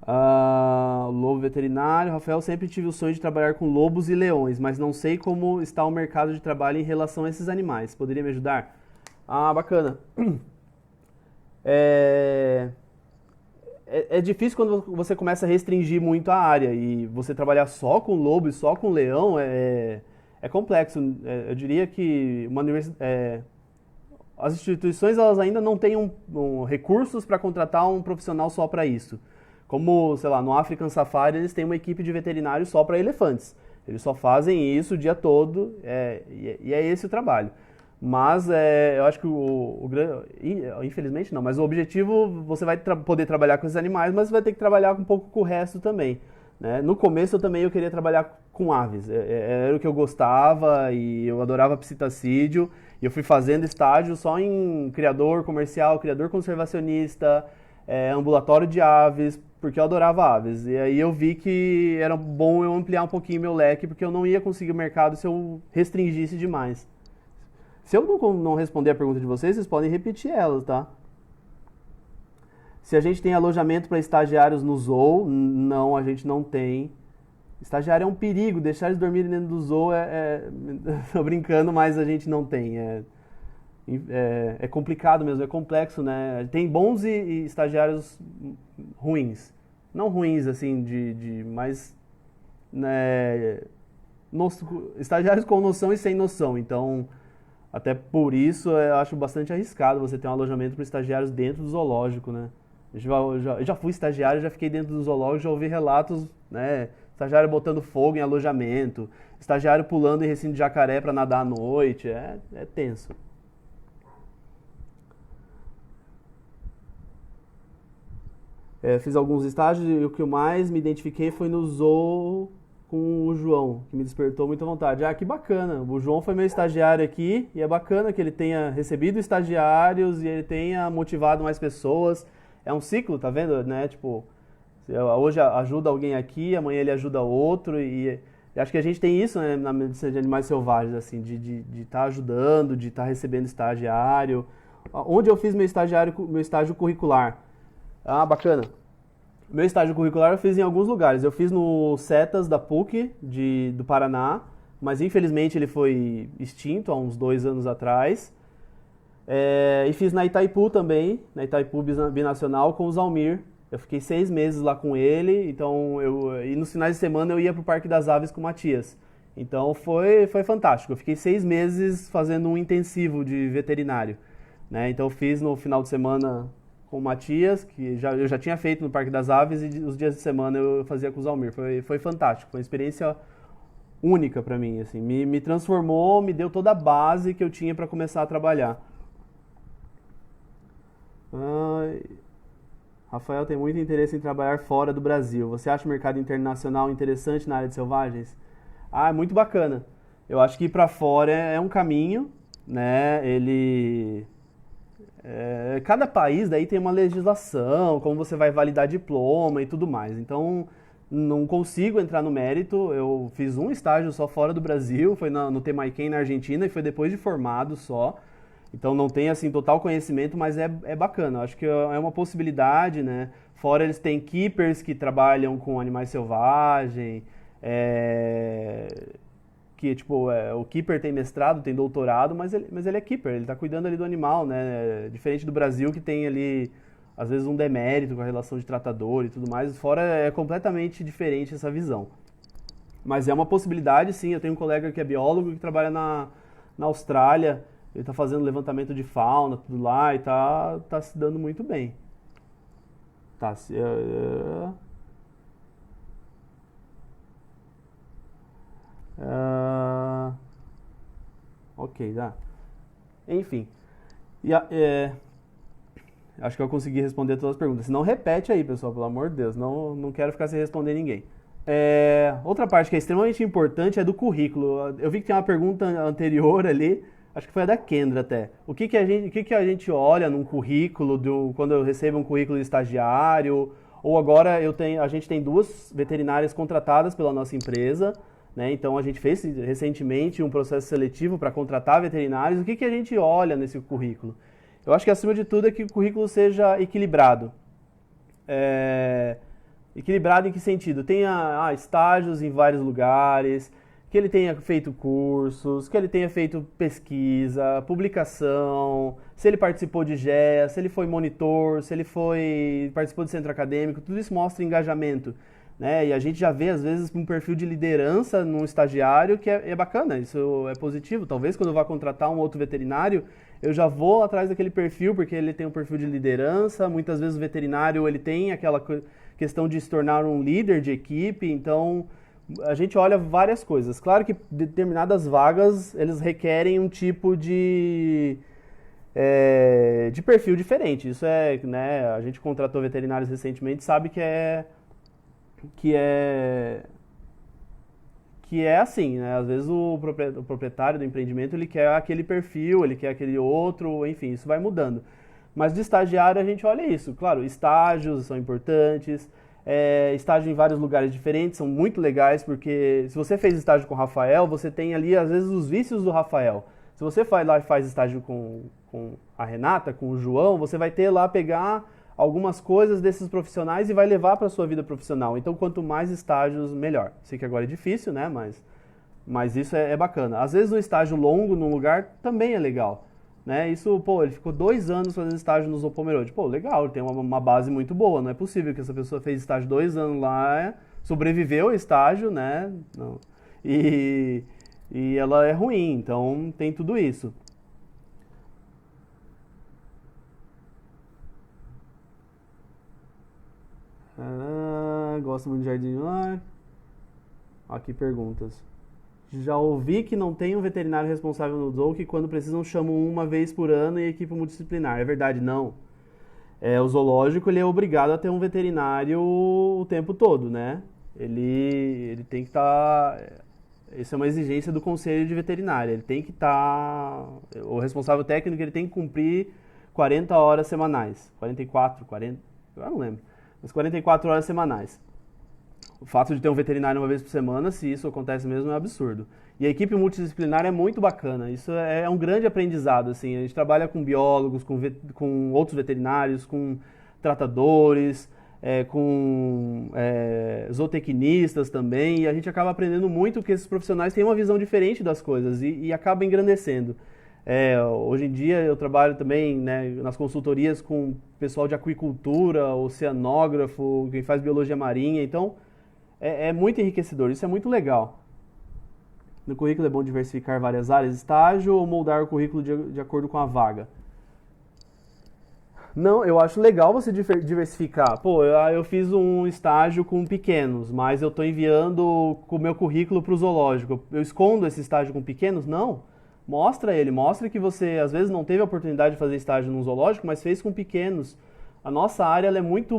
Lobo veterinário. Rafael, sempre tive o sonho de trabalhar com lobos e leões, mas não sei como está o mercado de trabalho em relação a esses animais. Poderia me ajudar? Bacana. É difícil quando você começa a restringir muito a área e você trabalhar só com lobo e só com leão é complexo. Eu diria que as instituições elas ainda não têm recursos para contratar um profissional só para isso. Como, sei lá, no African Safari eles têm uma equipe de veterinários só para elefantes. Eles só fazem isso o dia todo e é esse o trabalho. Mas eu acho que infelizmente não, mas o objetivo, você vai poder trabalhar com esses animais, mas você vai ter que trabalhar um pouco com o resto também, né? No começo eu queria trabalhar com aves, era o que eu gostava e eu adorava psitacídeo, e eu fui fazendo estágio só em criador comercial, criador conservacionista, ambulatório de aves, porque eu adorava aves. E aí eu vi que era bom eu ampliar um pouquinho meu leque, porque eu não ia conseguir o mercado se eu restringisse demais. Se eu não responder a pergunta de vocês, vocês podem repetir elas, tá? Se a gente tem alojamento para estagiários no zoo, não, a gente não tem. Estagiário é um perigo, deixar eles dormirem dentro do zoo tô brincando, mas a gente não tem. É complicado mesmo, é complexo, né? Tem bons e estagiários ruins. Não ruins, assim, mas... Né, estagiários com noção e sem noção, então... Até por isso eu acho bastante arriscado você ter um alojamento para estagiários dentro do zoológico, né? Eu já fui estagiário, já fiquei dentro do zoológico, já ouvi relatos, né? Estagiário botando fogo em alojamento, estagiário pulando em recinto de jacaré para nadar à noite, é tenso. Fiz alguns estágios e o que eu mais me identifiquei foi no zoo com o João, que me despertou muita vontade. Que bacana, o João foi meu estagiário aqui e é bacana que ele tenha recebido estagiários e ele tenha motivado mais pessoas. É um ciclo, tá vendo, né? Tipo, hoje ajuda alguém aqui, amanhã ele ajuda outro e acho que a gente tem isso, né, na medicina de animais selvagens, assim, de estar ajudando, de estar recebendo estagiário. Onde eu fiz meu estágio curricular? Bacana. Meu estágio curricular eu fiz em alguns lugares. Eu fiz no CETAS da PUC do Paraná, mas infelizmente ele foi extinto há uns 2 anos atrás. E fiz na Itaipu também, na Itaipu Binacional, com o Zalmir. Eu fiquei 6 meses lá com ele, então e nos finais de semana eu ia pro Parque das Aves com o Matias. Então foi fantástico. Eu fiquei 6 meses fazendo um intensivo de veterinário, né? Então eu fiz no final de semana com o Matias, que eu já tinha feito no Parque das Aves, e os dias de semana eu fazia com o Zalmir. Foi fantástico, foi uma experiência única para mim, assim, me transformou, me deu toda a base que eu tinha para começar a trabalhar. Rafael tem muito interesse em trabalhar fora do Brasil. Você acha o mercado internacional interessante na área de selvagens? Ah, é muito bacana. Eu acho que ir para fora é um caminho, né? Cada país daí tem uma legislação, como você vai validar diploma e tudo mais. Então, não consigo entrar no mérito. Eu fiz um estágio só fora do Brasil, foi no Temaiken, na Argentina, e foi depois de formado só. Então não tem assim total conhecimento, mas é bacana. Acho que é uma possibilidade, né? Fora eles têm keepers que trabalham com animais selvagens, que tipo, o keeper tem mestrado, tem doutorado, mas ele é keeper, ele está cuidando ali do animal, né? Diferente do Brasil que tem ali às vezes um demérito com a relação de tratador e tudo mais. Fora é completamente diferente essa visão. Mas é uma possibilidade, sim. Eu tenho um colega que é biólogo que trabalha na Austrália. Ele está fazendo levantamento de fauna, tudo lá, e tá se dando muito bem. Tá se... ok, tá. Enfim. Acho que eu consegui responder todas as perguntas. Se não, repete aí, pessoal, pelo amor de Deus. Não quero ficar sem responder ninguém. Outra parte que é extremamente importante é do currículo. Eu vi que tem uma pergunta anterior ali. Acho que foi a da Kendra até. O que a gente olha num currículo, quando eu recebo um currículo de estagiário, ou agora a gente tem 2 veterinárias contratadas pela nossa empresa, né? Então a gente fez recentemente um processo seletivo para contratar veterinários. O que a gente olha nesse currículo? Eu acho que acima de tudo é que o currículo seja equilibrado. Equilibrado em que sentido? Tenha estágios em vários lugares, que ele tenha feito cursos, que ele tenha feito pesquisa, publicação, se ele participou de GEA, se ele foi monitor, se ele participou de centro acadêmico, tudo isso mostra engajamento, né? E a gente já vê, às vezes, um perfil de liderança num estagiário que é bacana, isso é positivo. Talvez quando eu vá contratar um outro veterinário, eu já vou atrás daquele perfil, porque ele tem um perfil de liderança. Muitas vezes o veterinário ele tem aquela questão de se tornar um líder de equipe, então a gente olha várias coisas. Claro que determinadas vagas, eles requerem um tipo de perfil diferente. Isso né, a gente contratou veterinários recentemente, sabe que é assim, né? Às vezes o proprietário do empreendimento, ele quer aquele perfil, ele quer aquele outro, enfim, isso vai mudando. Mas de estagiário a gente olha isso. Claro, estágios são importantes, estágio em vários lugares diferentes são muito legais, porque se você fez estágio com o Rafael, você tem ali, às vezes, os vícios do Rafael. Se você vai lá e faz estágio com a Renata, com o João, você vai ter lá pegar algumas coisas desses profissionais e vai levar para a sua vida profissional. Então, quanto mais estágios, melhor. Sei que agora é difícil, né? Mas isso é bacana. Às vezes, um estágio longo num lugar também é legal, né? Isso, ele ficou 2 anos fazendo estágio no Zoopomerode. Legal, ele tem uma base muito boa. Não é possível que essa pessoa fez estágio 2 anos lá, sobreviveu ao estágio, né? Não. E ela é ruim, então tem tudo isso. Gosto muito de jardim lá. Aqui perguntas. Já ouvi que não tem um veterinário responsável no zoo, que quando precisam chamam uma vez por ano e equipe multidisciplinar. É verdade? Não. O zoológico ele é obrigado a ter um veterinário o tempo todo, né? Ele tem que estar... Isso é uma exigência do conselho de veterinária. Ele tem que estar... O responsável técnico ele tem que cumprir 40 horas semanais. 44, 40... Eu não lembro. Mas 44 horas semanais. O fato de ter um veterinário uma vez por semana, se isso acontece mesmo, é um absurdo. E a equipe multidisciplinar é muito bacana. Isso é um grande aprendizado, assim. A gente trabalha com biólogos, com outros veterinários, com tratadores, com zootecnistas também. E a gente acaba aprendendo muito que esses profissionais têm uma visão diferente das coisas e acaba engrandecendo. Hoje em dia eu trabalho também, né, nas consultorias com pessoal de aquicultura, oceanógrafo, quem faz biologia marinha. Então, é muito enriquecedor, isso é muito legal. No currículo é bom diversificar várias áreas de estágio ou moldar o currículo de acordo com a vaga? Não, eu acho legal você diversificar. Eu fiz um estágio com pequenos, mas eu estou enviando o meu currículo para o zoológico. Eu escondo esse estágio com pequenos? Não. Mostra que você às vezes não teve a oportunidade de fazer estágio num zoológico, mas fez com pequenos. A nossa área ela é muito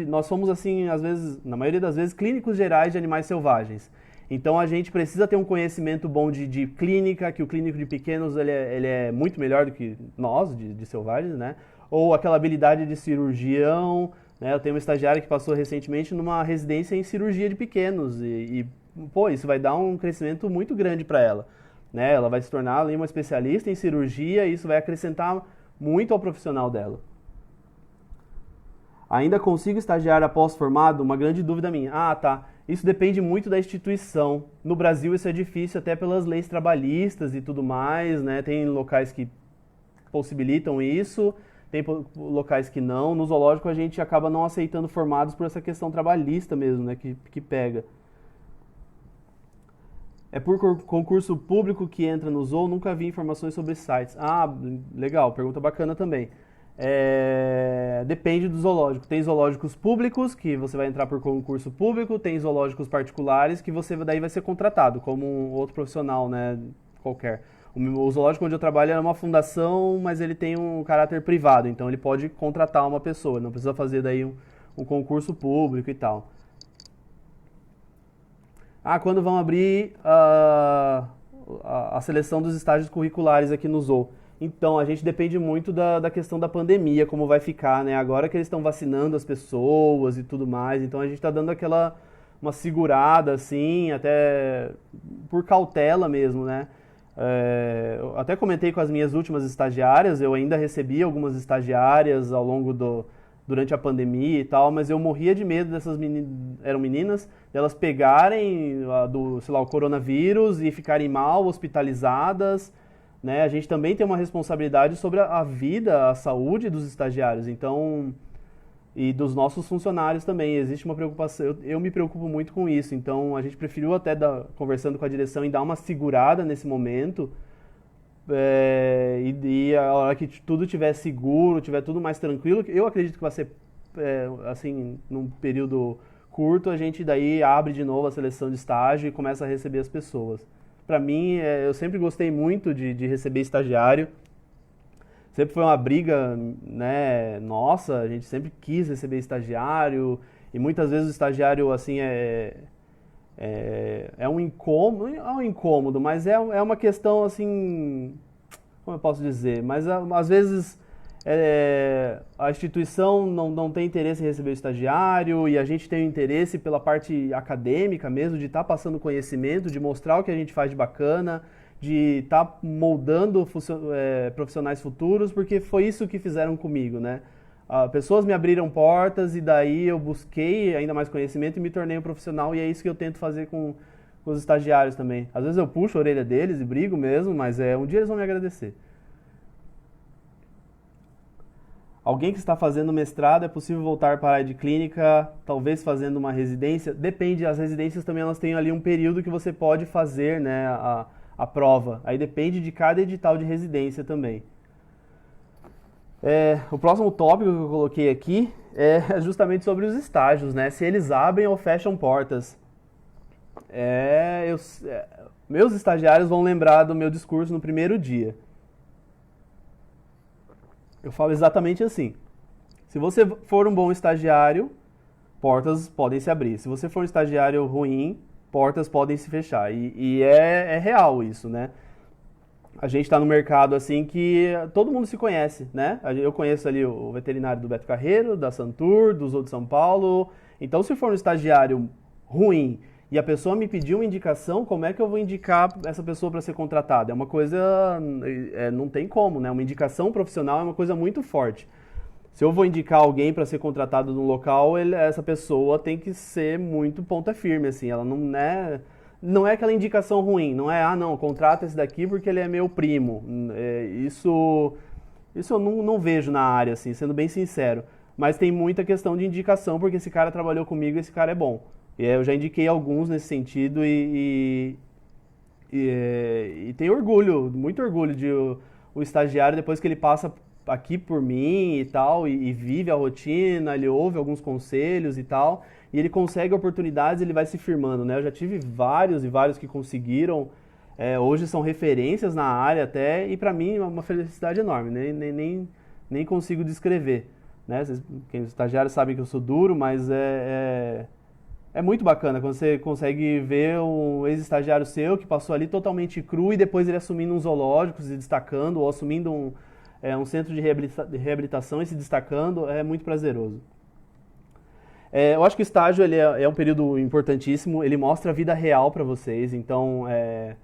nós somos assim, às vezes, na maioria das vezes, clínicos gerais de animais selvagens. Então a gente precisa ter um conhecimento bom de clínica, que o clínico de pequenos ele é muito melhor do que nós, de selvagens, né? Ou aquela habilidade de cirurgião, né? Eu tenho uma estagiária que passou recentemente numa residência em cirurgia de pequenos pô, isso vai dar um crescimento muito grande para ela, né? Ela vai se tornar ali uma especialista em cirurgia e isso vai acrescentar muito ao profissional dela. Ainda consigo estagiar após formado? Uma grande dúvida minha. Ah, tá. Isso depende muito da instituição. No Brasil isso é difícil até pelas leis trabalhistas e tudo mais, né? Tem locais que possibilitam isso, tem locais que não. No zoológico a gente acaba não aceitando formados por essa questão trabalhista mesmo, né? Que pega. É por concurso público que entra no Zoo? Nunca vi informações sobre sites. Ah, legal, pergunta bacana também. Depende do zoológico. Tem zoológicos públicos, que você vai entrar por concurso público, tem zoológicos particulares, que você daí vai ser contratado, como um outro profissional, né, qualquer. O zoológico onde eu trabalho é uma fundação, mas ele tem um caráter privado, então ele pode contratar uma pessoa, não precisa fazer daí um concurso público e tal. Ah, quando vão abrir a seleção dos estágios curriculares aqui no Zoo? Então, a gente depende muito da questão da pandemia, como vai ficar, né? Agora que eles estão vacinando as pessoas e tudo mais, então a gente está dando uma segurada, assim, até por cautela mesmo, né? Eu até comentei com as minhas últimas estagiárias, eu ainda recebi algumas estagiárias durante a pandemia e tal, mas eu morria de medo dessas meninas, eram meninas, delas pegarem sei lá, o coronavírus e ficarem mal, hospitalizadas, né? A gente também tem uma responsabilidade sobre a vida, a saúde dos estagiários, então, e dos nossos funcionários também. Existe uma preocupação, eu me preocupo muito com isso, então a gente preferiu até, conversando com a direção, em dar uma segurada nesse momento, e a hora que tudo estiver seguro, tiver tudo mais tranquilo, eu acredito que vai ser, assim, num período curto, a gente daí abre de novo a seleção de estágio e começa a receber as pessoas. Para mim, eu sempre gostei muito de receber estagiário. Sempre foi uma briga, né, nossa, a gente sempre quis receber estagiário. E muitas vezes o estagiário, assim, é um incômodo, não é um incômodo, mas é uma questão, assim, como eu posso dizer? Mas às vezes a instituição não tem interesse em receber o estagiário e a gente tem o interesse pela parte acadêmica mesmo, de estar passando conhecimento, de mostrar o que a gente faz de bacana, de estar moldando profissionais futuros, porque foi isso que fizeram comigo, né? Pessoas me abriram portas e daí eu busquei ainda mais conhecimento e me tornei um profissional e é isso que eu tento fazer com os estagiários também. Às vezes eu puxo a orelha deles e brigo mesmo, mas um dia eles vão me agradecer. Alguém que está fazendo mestrado, é possível voltar para a área de clínica, talvez fazendo uma residência? Depende, as residências também elas têm ali um período que você pode fazer, né, a prova. Aí depende de cada edital de residência também. O próximo tópico que eu coloquei aqui é justamente sobre os estágios, né? Se eles abrem ou fecham portas. Meus estagiários vão lembrar do meu discurso no primeiro dia. Eu falo exatamente assim. Se você for um bom estagiário, portas podem se abrir. Se você for um estagiário ruim, portas podem se fechar. E é real isso, né? A gente está no mercado assim que todo mundo se conhece, né? Eu conheço ali o veterinário do Beto Carreiro, da Santur, do Zoo de São Paulo. Então, se for um estagiário ruim e a pessoa me pedir uma indicação, como é que eu vou indicar essa pessoa para ser contratada? É uma coisa, não tem como, né? Uma indicação profissional é uma coisa muito forte. Se eu vou indicar alguém para ser contratado num local, essa pessoa tem que ser muito ponta firme, assim. Ela não é aquela indicação ruim, não é, não, contrata esse daqui porque ele é meu primo. Isso eu não vejo na área, assim, sendo bem sincero. Mas tem muita questão de indicação, porque esse cara trabalhou comigo e esse cara é bom. E eu já indiquei alguns nesse sentido e tenho orgulho, muito orgulho de o estagiário, depois que ele passa aqui por mim e tal, e vive a rotina, ele ouve alguns conselhos e tal, e ele consegue oportunidades, ele vai se firmando, né? Eu já tive vários e vários que conseguiram, hoje são referências na área até, e pra mim é uma felicidade enorme, né? Nem consigo descrever. né? Quem é estagiário sabe que eu sou duro, mas é muito bacana quando você consegue ver um ex-estagiário seu que passou ali totalmente cru e depois ele assumindo um zoológico, se destacando, ou assumindo um centro de reabilitação e se destacando, é muito prazeroso. Eu acho que o estágio ele é um período importantíssimo, ele mostra a vida real para vocês, então é,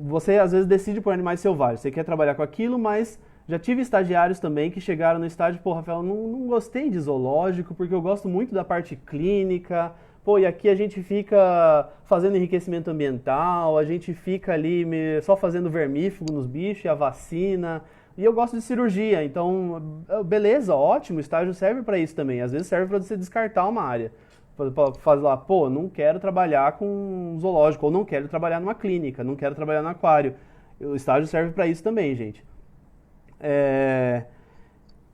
você às vezes decide por animais selvagens, você quer trabalhar com aquilo, mas já tive estagiários também que chegaram no estágio, pô, Rafael, não gostei de zoológico porque eu gosto muito da parte clínica, pô, e aqui a gente fica fazendo enriquecimento ambiental, a gente fica ali só fazendo vermífugo nos bichos e a vacina, e eu gosto de cirurgia, então, beleza, ótimo, o estágio serve para isso também, às vezes serve para você descartar uma área. Fazer lá, pô, não quero trabalhar com um zoológico, ou não quero trabalhar numa clínica, não quero trabalhar no aquário. O estágio serve para isso também, gente. É,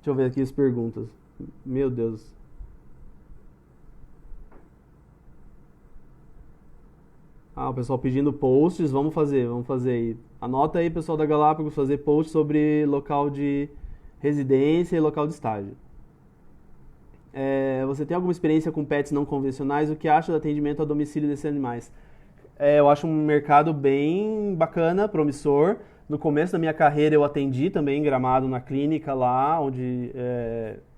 Deixa eu ver aqui as perguntas. Meu Deus. Ah, o pessoal pedindo posts, vamos fazer aí. Anota aí, pessoal da Galápagos, fazer post sobre local de residência e local de estágio. Você tem alguma experiência com pets não convencionais? O que acha do atendimento a domicílio desses animais? Eu acho um mercado bem bacana, promissor. No começo da minha carreira eu atendi também em Gramado na clínica lá, onde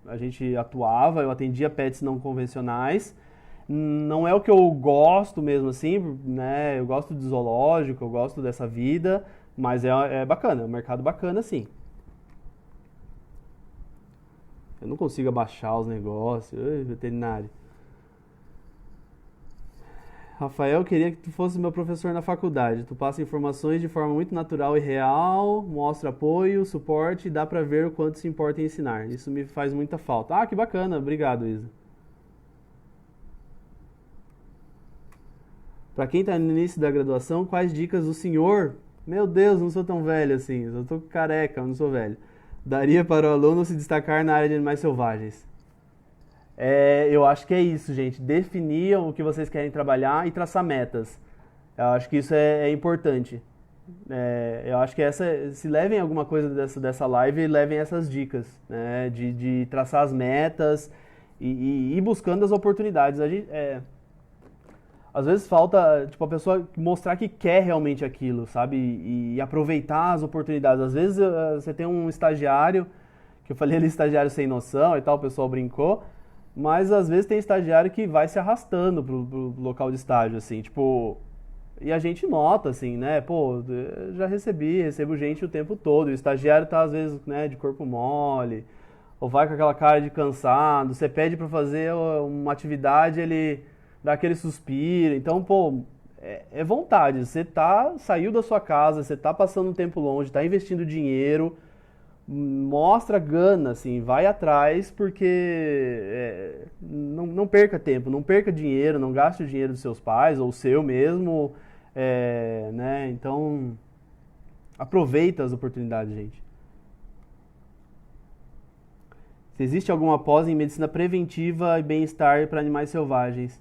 a gente atuava, eu atendia pets não convencionais. Não é o que eu gosto mesmo assim, né? Eu gosto de zoológico, eu gosto dessa vida, mas é bacana, é um mercado bacana sim. Eu não consigo abaixar os negócios, veterinário. Rafael, queria que tu fosse meu professor na faculdade. Tu passa informações de forma muito natural e real, mostra apoio, suporte e dá pra ver o quanto se importa em ensinar. Isso me faz muita falta. Ah, que bacana. Obrigado, Isa. Pra quem tá no início da graduação, quais dicas o senhor... Meu Deus, não sou tão velho assim. Eu tô careca, não sou velho. Daria para o aluno se destacar na área de animais selvagens? Eu acho que é isso, gente. Definir o que vocês querem trabalhar e traçar metas. Eu acho que isso é importante. Eu acho que se levem alguma coisa dessa live, levem essas dicas, né? De traçar as metas e ir buscando as oportunidades. Às vezes falta, tipo, a pessoa mostrar que quer realmente aquilo, sabe? E aproveitar as oportunidades. Às vezes você tem um estagiário, que eu falei ali, estagiário sem noção e tal, o pessoal brincou, mas às vezes tem estagiário que vai se arrastando pro local de estágio, assim, tipo... E a gente nota, assim, né? Pô, já recebo gente o tempo todo. O estagiário tá, às vezes, né, de corpo mole, ou vai com aquela cara de cansado. Você pede pra fazer uma atividade, ele dá aquele suspiro. Então, pô, é vontade. Saiu da sua casa, você tá passando um tempo longe, tá investindo dinheiro, mostra gana, assim, vai atrás, porque não perca tempo, não perca dinheiro, não gaste o dinheiro dos seus pais, ou o seu mesmo, né? Então, aproveita as oportunidades, gente. Se existe alguma pós em medicina preventiva e bem-estar para animais selvagens?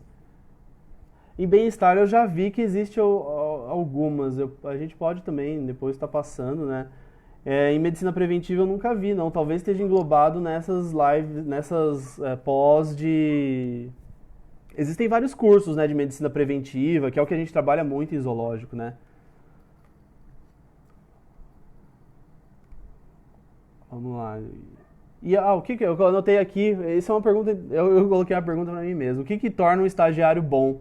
Em bem-estar eu já vi que existe algumas, a gente pode também depois estar passando, né? Em medicina preventiva eu nunca vi, não. Talvez esteja englobado nessas lives, nessas pós de... Existem vários cursos, né, de medicina preventiva, que é o que a gente trabalha muito em zoológico, né? Vamos lá. E o que eu anotei aqui, isso é uma pergunta, eu coloquei uma pergunta para mim mesmo. O que torna um estagiário bom?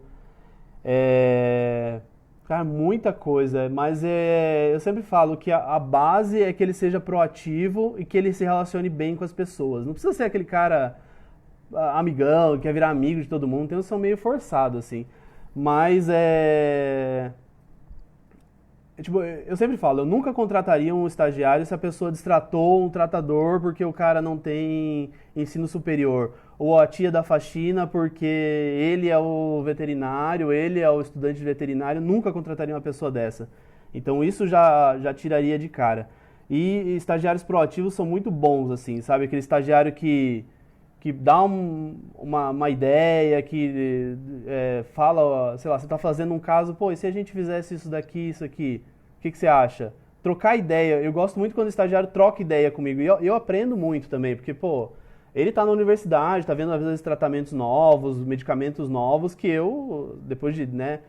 Cara, muita coisa, mas eu sempre falo que a base é que ele seja proativo e que ele se relacione bem com as pessoas. Não precisa ser aquele cara amigão, que quer virar amigo de todo mundo, tem um som meio forçado, assim. Mas tipo, eu sempre falo, eu nunca contrataria um estagiário se a pessoa destratou um tratador porque o cara não tem ensino superior. Ou a tia da faxina porque ele é o veterinário, ele é o estudante de veterinário. Nunca contrataria uma pessoa dessa. Então isso já tiraria de cara. E estagiários proativos são muito bons, assim, sabe? Aquele estagiário que dá uma ideia, que fala, sei lá, você está fazendo um caso, pô, e se a gente fizesse isso daqui, isso aqui, o que você acha? trocar ideia. Eu gosto muito quando o estagiário troca ideia comigo. E eu aprendo muito também, porque, pô, ele tá na universidade, tá vendo às vezes tratamentos novos, medicamentos novos, que eu, depois de, né,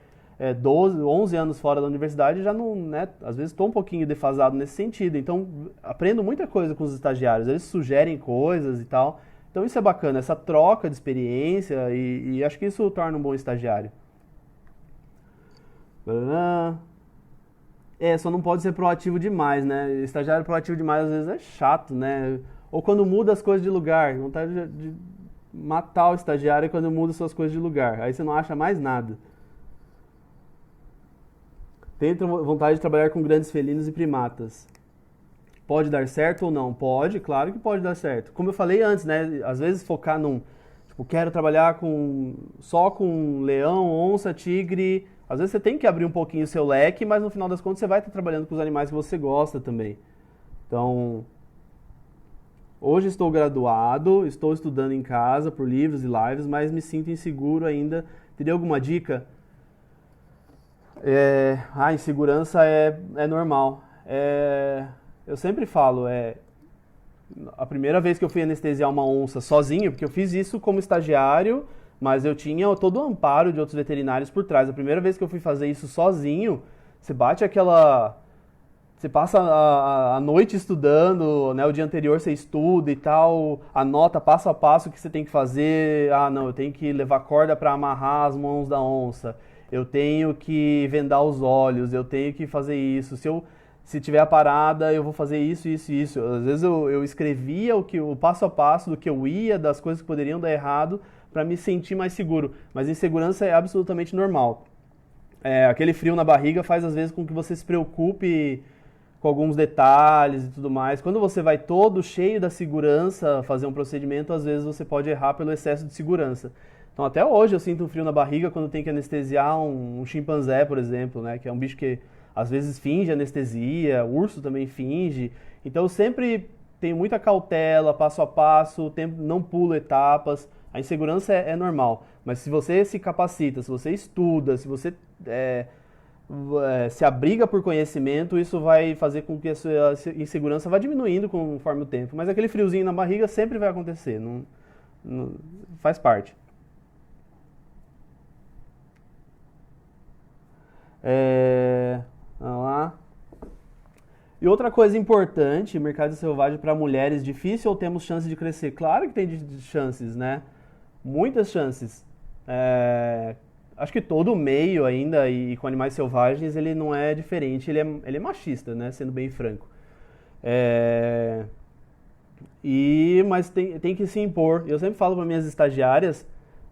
12, 11 anos fora da universidade, já não, né, às vezes estou um pouquinho defasado nesse sentido. Então, aprendo muita coisa com os estagiários. Eles sugerem coisas e tal. Então, isso é bacana, essa troca de experiência e acho que isso torna um bom estagiário. Só não pode ser proativo demais, né? Estagiário proativo demais às vezes é chato, né? Ou quando muda as coisas de lugar, vontade de matar o estagiário quando muda suas coisas de lugar. Aí você não acha mais nada. Tenho vontade de trabalhar com grandes felinos e primatas. Pode dar certo ou não? Pode, claro que pode dar certo. Como eu falei antes, né? Às vezes focar num... Tipo, quero trabalhar só com leão, onça, tigre. Às vezes você tem que abrir um pouquinho o seu leque, mas no final das contas você vai estar trabalhando com os animais que você gosta também. Então, hoje estou graduado, estou estudando em casa por livros e lives, mas me sinto inseguro ainda. Teria alguma dica? Insegurança é normal. Eu sempre falo, a primeira vez que eu fui anestesiar uma onça sozinho, porque eu fiz isso como estagiário, mas eu tinha todo o amparo de outros veterinários por trás. A primeira vez que eu fui fazer isso sozinho, você bate aquela... Você passa a noite estudando, né? O dia anterior você estuda e tal, anota passo a passo o que você tem que fazer. Ah, não, eu tenho que levar corda para amarrar as mãos da onça. Eu tenho que vendar os olhos, eu tenho que fazer isso. Se tiver a parada, eu vou fazer isso, isso e isso. Às vezes eu escrevia o passo a passo do que eu ia, das coisas que poderiam dar errado, para me sentir mais seguro. Mas insegurança é absolutamente normal. Aquele frio na barriga faz às vezes com que você se preocupe com alguns detalhes e tudo mais. Quando você vai todo cheio da segurança fazer um procedimento, às vezes você pode errar pelo excesso de segurança. Então até hoje eu sinto um frio na barriga quando tem que anestesiar um chimpanzé, por exemplo, né? Que é um bicho que às vezes finge anestesia, urso também finge. Então eu sempre tenho muita cautela, passo a passo, não pulo etapas. A insegurança é normal, mas se você se capacita, se você estuda, se você se abriga por conhecimento, isso vai fazer com que a sua insegurança vá diminuindo conforme o tempo. Mas aquele friozinho na barriga sempre vai acontecer, não faz parte. Vamos lá. E outra coisa importante, mercado selvagem para mulheres, difícil ou temos chance de crescer? Claro que tem chances, né? Muitas chances. Acho que todo o meio ainda, e com animais selvagens, ele não é diferente, ele é machista, né? Sendo bem franco. Mas tem que se impor. Eu sempre falo para minhas estagiárias,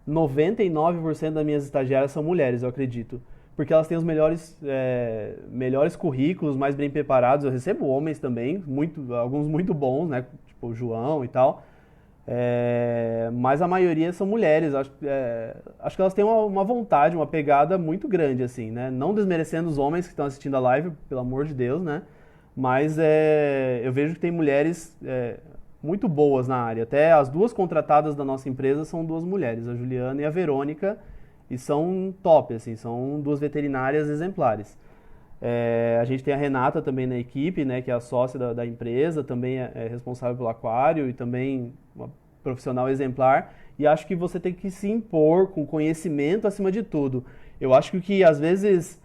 99% das minhas estagiárias são mulheres, eu acredito. Porque elas têm os melhores currículos, mais bem preparados. Eu recebo homens também, alguns muito bons, né? Tipo o João e tal. Mas a maioria são mulheres. Acho que elas têm uma vontade, uma pegada muito grande, assim, né? Não desmerecendo os homens que estão assistindo a live, pelo amor de Deus, né? Mas eu vejo que tem mulheres muito boas na área. Até as duas contratadas da nossa empresa são duas mulheres, a Juliana e a Verônica, e são top, assim, são duas veterinárias exemplares. A gente tem a Renata também na equipe, né, que é a sócia da empresa, também é responsável pelo aquário e também uma profissional exemplar. E acho que você tem que se impor com conhecimento acima de tudo. Eu acho que o que às vezes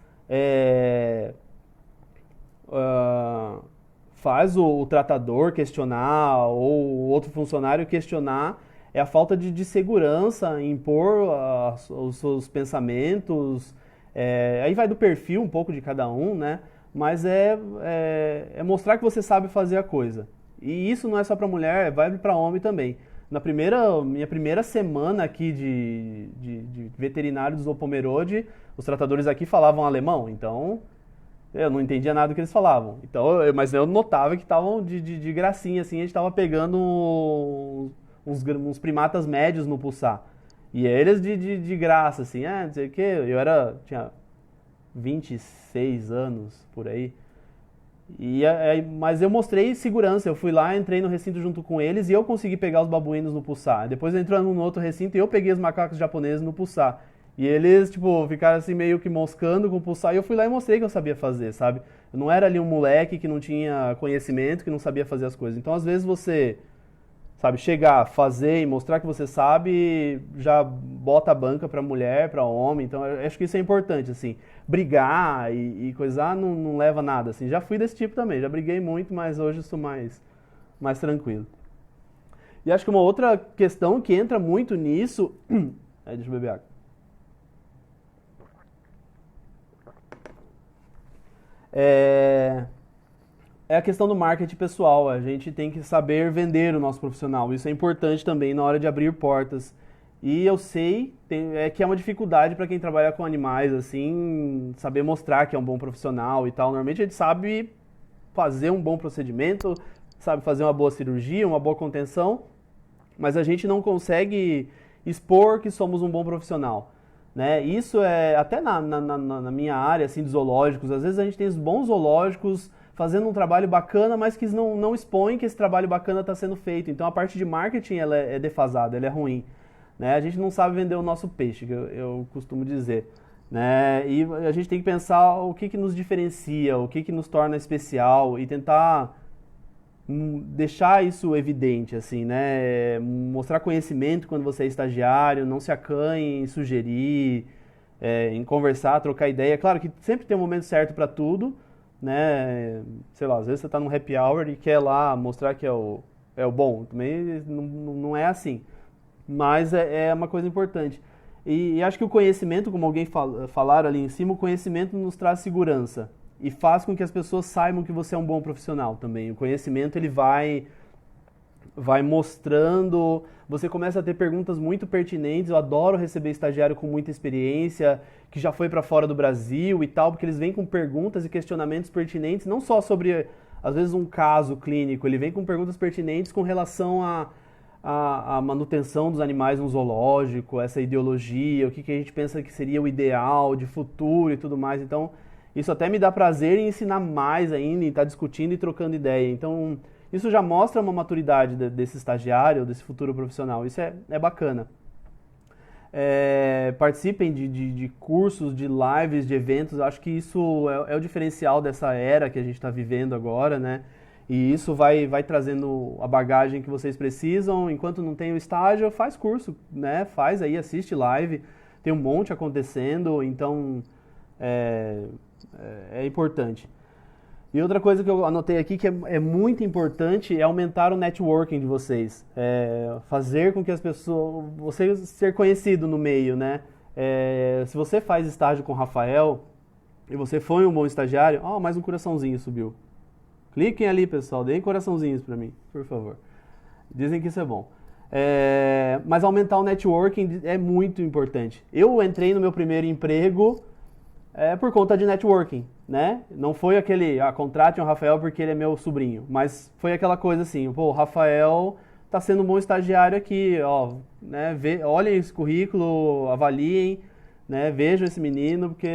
faz o tratador questionar ou o outro funcionário questionar é a falta de segurança, impor os seus pensamentos. Aí vai do perfil um pouco de cada um, né? Mas é mostrar que você sabe fazer a coisa. E isso não é só para mulher, vai para homem também. Minha primeira semana aqui de veterinário do Zoopomerode, os tratadores aqui falavam alemão, então eu não entendia nada do que eles falavam. Mas eu notava que estavam de gracinha, assim, a gente estava pegando uns primatas médios no pulsar. E eles de graça, assim, não sei o quê. Tinha 26 anos, por aí. Mas eu mostrei segurança, eu fui lá, entrei no recinto junto com eles e eu consegui pegar os babuínos no pulsar. Depois entrando no outro recinto e eu peguei os macacos japoneses no pulsar. E eles, tipo, ficaram assim meio que moscando com o pulsar e eu fui lá e mostrei que eu sabia fazer, sabe? Eu não era ali um moleque que não tinha conhecimento, que não sabia fazer as coisas. Então, às vezes você, sabe, chegar, fazer e mostrar que você sabe, já bota a banca pra mulher, pra homem. Então, eu acho que isso é importante, assim. Brigar e coisar não leva a nada, assim. Já fui desse tipo também, já briguei muito, mas hoje eu sou mais tranquilo. E acho que uma outra questão que entra muito nisso. Deixa eu beber água. É, é a questão do marketing pessoal. A gente tem que saber vender o nosso profissional. Isso é importante também na hora de abrir portas. E eu sei que é uma dificuldade para quem trabalha com animais, assim, saber mostrar que é um bom profissional e tal. Normalmente a gente sabe fazer um bom procedimento, sabe fazer uma boa cirurgia, uma boa contenção, mas a gente não consegue expor que somos um bom profissional. Né? Isso é até na minha área assim, de zoológicos, às vezes a gente tem os bons zoológicos fazendo um trabalho bacana, mas que não expõem que esse trabalho bacana está sendo feito. Então a parte de marketing ela é defasada, ela é ruim. Né? A gente não sabe vender o nosso peixe, que eu costumo dizer. Né? E a gente tem que pensar o que nos diferencia, o que nos torna especial e tentar deixar isso evidente, assim, né? Mostrar conhecimento quando você é estagiário, não se acanhe em sugerir, em conversar, trocar ideia. Claro que sempre tem um momento certo para tudo, né? Sei lá, às vezes você está num happy hour e quer lá mostrar que é o bom. Também não é assim. Mas é uma coisa importante. E acho que o conhecimento, como alguém falaram ali em cima, o conhecimento nos traz segurança e faz com que as pessoas saibam que você é um bom profissional também. O conhecimento ele vai mostrando, você começa a ter perguntas muito pertinentes. Eu adoro receber estagiário com muita experiência, que já foi para fora do Brasil e tal, porque eles vêm com perguntas e questionamentos pertinentes, não só sobre, às vezes, um caso clínico, ele vem com perguntas pertinentes com relação a manutenção dos animais no zoológico, essa ideologia, o que a gente pensa que seria o ideal de futuro e tudo mais. Então, isso até me dá prazer em ensinar mais ainda, em estar discutindo e trocando ideia. Então, isso já mostra uma maturidade desse estagiário, desse futuro profissional. Isso é bacana. Participem de cursos, de lives, de eventos. Acho que isso é o diferencial dessa era que a gente está vivendo agora, né? E isso vai trazendo a bagagem que vocês precisam. Enquanto não tem o estágio, faz curso, né? Faz aí, assiste live. Tem um monte acontecendo, então é importante. E outra coisa que eu anotei aqui que é muito importante é aumentar o networking de vocês. Fazer com que as pessoas... Você ser conhecido no meio, né? Se você faz estágio com o Rafael e você foi um bom estagiário... mais um coraçãozinho subiu. Cliquem ali, pessoal. Deem coraçãozinhos pra mim, por favor. Dizem que isso é bom. Mas aumentar o networking é muito importante. Eu entrei no meu primeiro emprego por conta de networking, né? Não foi aquele, contrate o Rafael porque ele é meu sobrinho, mas foi aquela coisa assim, pô, o Rafael tá sendo um bom estagiário aqui, ó, né? Olhem esse currículo, avaliem, né? Vejam esse menino porque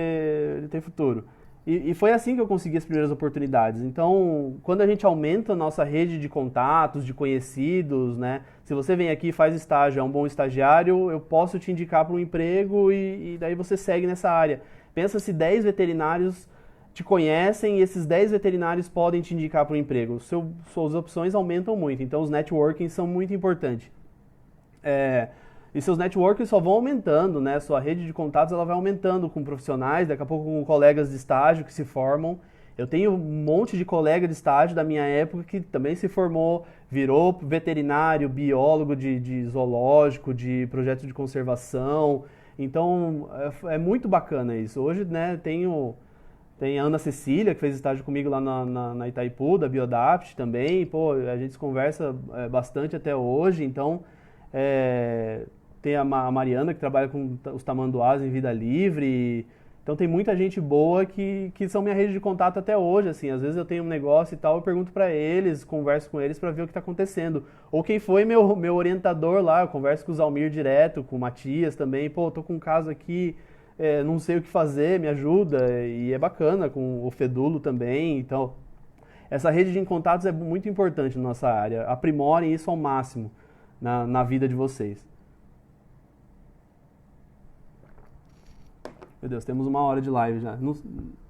ele tem futuro. E foi assim que eu consegui as primeiras oportunidades. Então, quando a gente aumenta a nossa rede de contatos, de conhecidos, né? Se você vem aqui e faz estágio, é um bom estagiário, eu posso te indicar para um emprego e daí você segue nessa área. Pensa se 10 veterinários te conhecem e esses 10 veterinários podem te indicar para um emprego. Suas opções aumentam muito, então os networking são muito importantes. E seus networks só vão aumentando, né? Sua rede de contatos ela vai aumentando com profissionais, daqui a pouco com colegas de estágio que se formam. Eu tenho um monte de colega de estágio da minha época que também se formou, virou veterinário, biólogo de zoológico, de projeto de conservação. Então, é muito bacana isso. Hoje, né, tem a Ana Cecília, que fez estágio comigo lá na Itaipu, da Biodapt também. Pô, a gente conversa bastante até hoje. Então, tem a Mariana, que trabalha com os tamanduás em vida livre. Então, tem muita gente boa que são minha rede de contato até hoje. Assim, às vezes eu tenho um negócio e tal, eu pergunto para eles, converso com eles para ver o que está acontecendo. Ou quem foi meu orientador lá, eu converso com o Zalmir direto, com o Matias também. Pô, tô com um caso aqui, não sei o que fazer, me ajuda. E é bacana, com o Fedulo também. Então, essa rede de contatos é muito importante na nossa área. Aprimorem isso ao máximo na vida de vocês. Meu Deus, temos 1 hora de live já. Deixa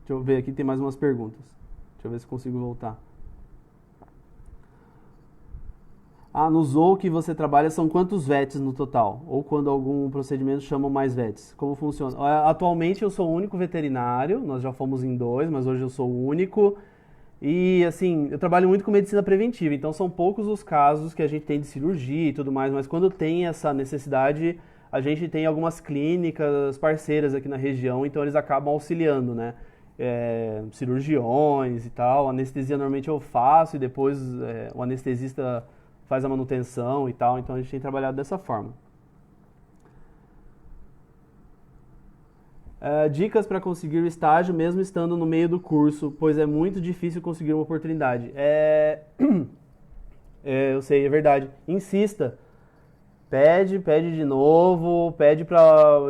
eu ver aqui, tem mais umas perguntas. Deixa eu ver se consigo voltar. No Zou que você trabalha são quantos VETs no total? Ou quando algum procedimento chamam mais VETs? Como funciona? Atualmente eu sou o único veterinário, nós já fomos em 2, mas hoje eu sou o único. E assim, eu trabalho muito com medicina preventiva, então são poucos os casos que a gente tem de cirurgia e tudo mais, mas quando tem essa necessidade, a gente tem algumas clínicas parceiras aqui na região, então eles acabam auxiliando, né? Cirurgiões e tal, anestesia normalmente eu faço e depois o anestesista faz a manutenção e tal, então a gente tem trabalhado dessa forma. Dicas para conseguir o estágio mesmo estando no meio do curso, pois é muito difícil conseguir uma oportunidade. Eu sei, é verdade. Insista. Pede de novo,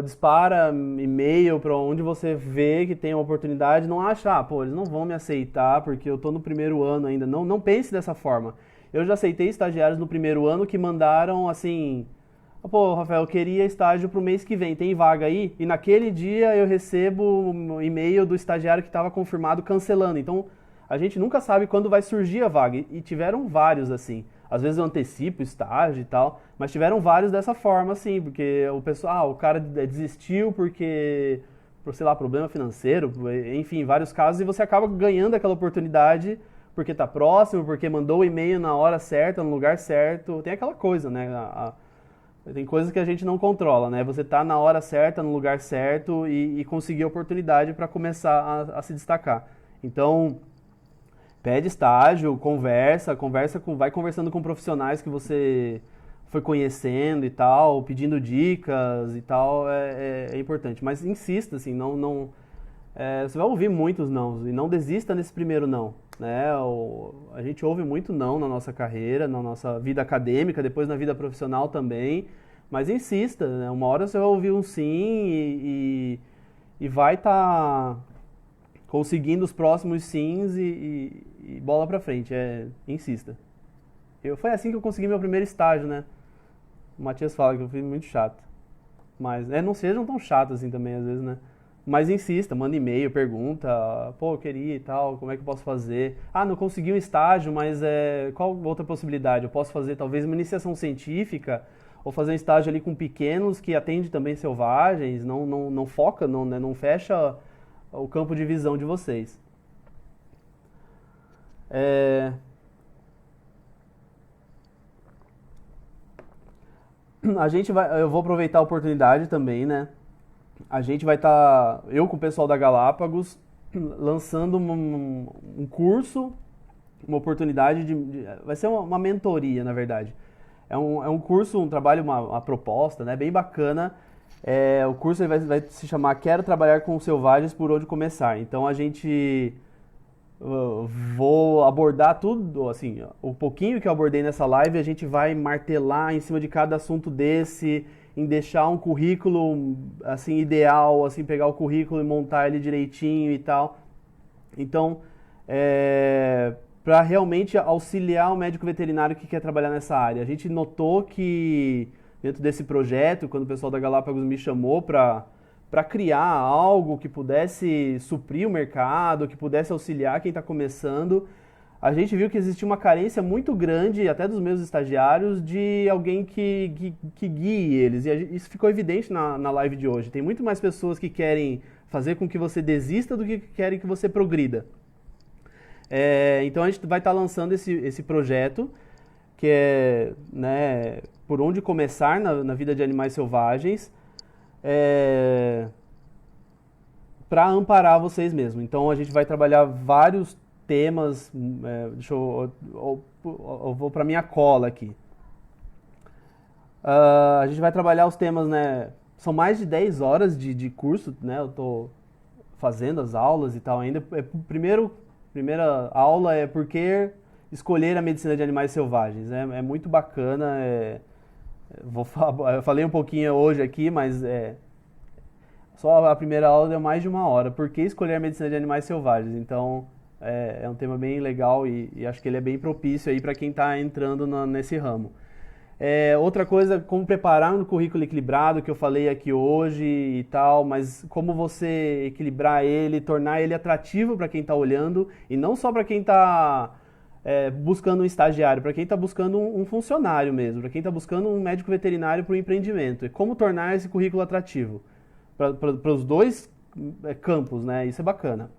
dispara e-mail para onde você vê que tem uma oportunidade. Não acha, pô, eles não vão me aceitar porque eu tô no primeiro ano ainda. Não, não pense dessa forma. Eu já aceitei estagiários no primeiro ano que mandaram assim: pô, Rafael, eu queria estágio pro mês que vem, tem vaga aí? E naquele dia eu recebo um e-mail do estagiário que estava confirmado cancelando. Então, a gente nunca sabe quando vai surgir a vaga. E tiveram vários assim. Às vezes eu antecipo estágio e tal, mas tiveram vários dessa forma, assim, porque o pessoal, o cara desistiu porque, por, sei lá, problema financeiro, enfim, vários casos, e você acaba ganhando aquela oportunidade porque tá próximo, porque mandou o e-mail na hora certa, no lugar certo. Tem aquela coisa, né? Tem coisas que a gente não controla, né? Você tá na hora certa, no lugar certo e conseguir a oportunidade para começar a se destacar. Então, pede estágio, vai conversando com profissionais que você foi conhecendo e tal, pedindo dicas e tal, é importante. Mas insista, assim, você vai ouvir muitos não, e não desista nesse primeiro não, né? A gente ouve muito não na nossa carreira, na nossa vida acadêmica, depois na vida profissional também, mas insista, né? Uma hora você vai ouvir um sim e vai estar conseguindo os próximos sims e bola pra frente, insista. Foi assim que eu consegui meu primeiro estágio, né? O Matias fala que eu fui muito chato, mas não sejam tão chatos assim também às vezes, né? Mas insista, manda e-mail, pergunta, pô, eu queria e tal, como é que eu posso fazer? Não consegui um estágio, mas qual outra possibilidade? Eu posso fazer talvez uma iniciação científica, ou fazer um estágio ali com pequenos que atende também selvagens, não foca, não fecha o campo de visão de vocês. Eu vou aproveitar a oportunidade também, né? A gente vai estar, eu com o pessoal da Galápagos, lançando um curso, uma oportunidade vai ser uma mentoria, na verdade. É um curso, um trabalho, uma proposta, né, bem bacana. O curso vai se chamar Quero Trabalhar com Selvagens, por onde começar. Então vou abordar tudo, assim, o pouquinho que eu abordei nessa live, a gente vai martelar em cima de cada assunto desse, em deixar um currículo assim ideal, assim pegar o currículo e montar ele direitinho e tal. Então, para realmente auxiliar o médico veterinário que quer trabalhar nessa área. A gente notou que dentro desse projeto, quando o pessoal da Galápagos me chamou para criar algo que pudesse suprir o mercado, que pudesse auxiliar quem está começando, a gente viu que existia uma carência muito grande, até dos meus estagiários, de alguém que guie eles. E isso ficou evidente na live de hoje. Tem muito mais pessoas que querem fazer com que você desista do que querem que você progrida. Então a gente vai estar lançando esse projeto, que é, né, por onde começar na vida de animais selvagens, para amparar vocês mesmo. Então a gente vai trabalhar vários temas. Eu vou para minha cola aqui. A gente vai trabalhar os temas, né? São mais de 10 horas de curso, né? Eu tô fazendo as aulas e tal ainda. Primeira aula é por que escolher a medicina de animais selvagens. É muito bacana. Eu falei um pouquinho hoje aqui, mas só a primeira aula deu mais de 1 hora. Por que escolher a medicina de animais selvagens? Então, é um tema bem legal e acho que ele é bem propício aí para quem está entrando nesse ramo. Outra coisa, como preparar um currículo equilibrado, que eu falei aqui hoje e tal, mas como você equilibrar ele, tornar ele atrativo para quem está olhando e não só para quem está buscando um estagiário, para quem está buscando um funcionário mesmo, para quem está buscando um médico veterinário para o empreendimento. E como tornar esse currículo atrativo para os dois campos, né? Isso é bacana.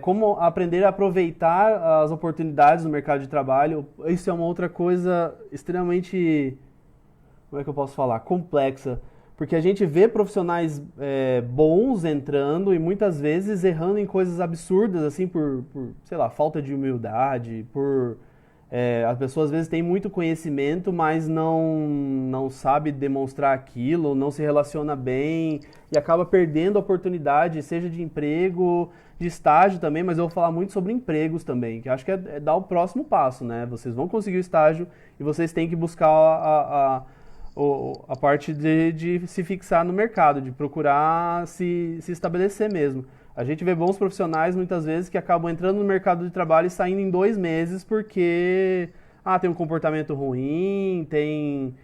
Como aprender a aproveitar as oportunidades no mercado de trabalho. Isso é uma outra coisa extremamente, como é que eu posso falar, complexa, porque a gente vê profissionais bons entrando e muitas vezes errando em coisas absurdas, assim, sei lá, falta de humildade, as pessoas às vezes têm muito conhecimento, mas não sabe demonstrar aquilo, não se relaciona bem e acaba perdendo a oportunidade, seja de emprego, de estágio também, mas eu vou falar muito sobre empregos também, que acho que é dar o próximo passo, né? Vocês vão conseguir o estágio e vocês têm que buscar a parte de se fixar no mercado, de procurar se estabelecer mesmo. A gente vê bons profissionais muitas vezes que acabam entrando no mercado de trabalho e saindo em 2 meses porque tem um comportamento ruim, tem,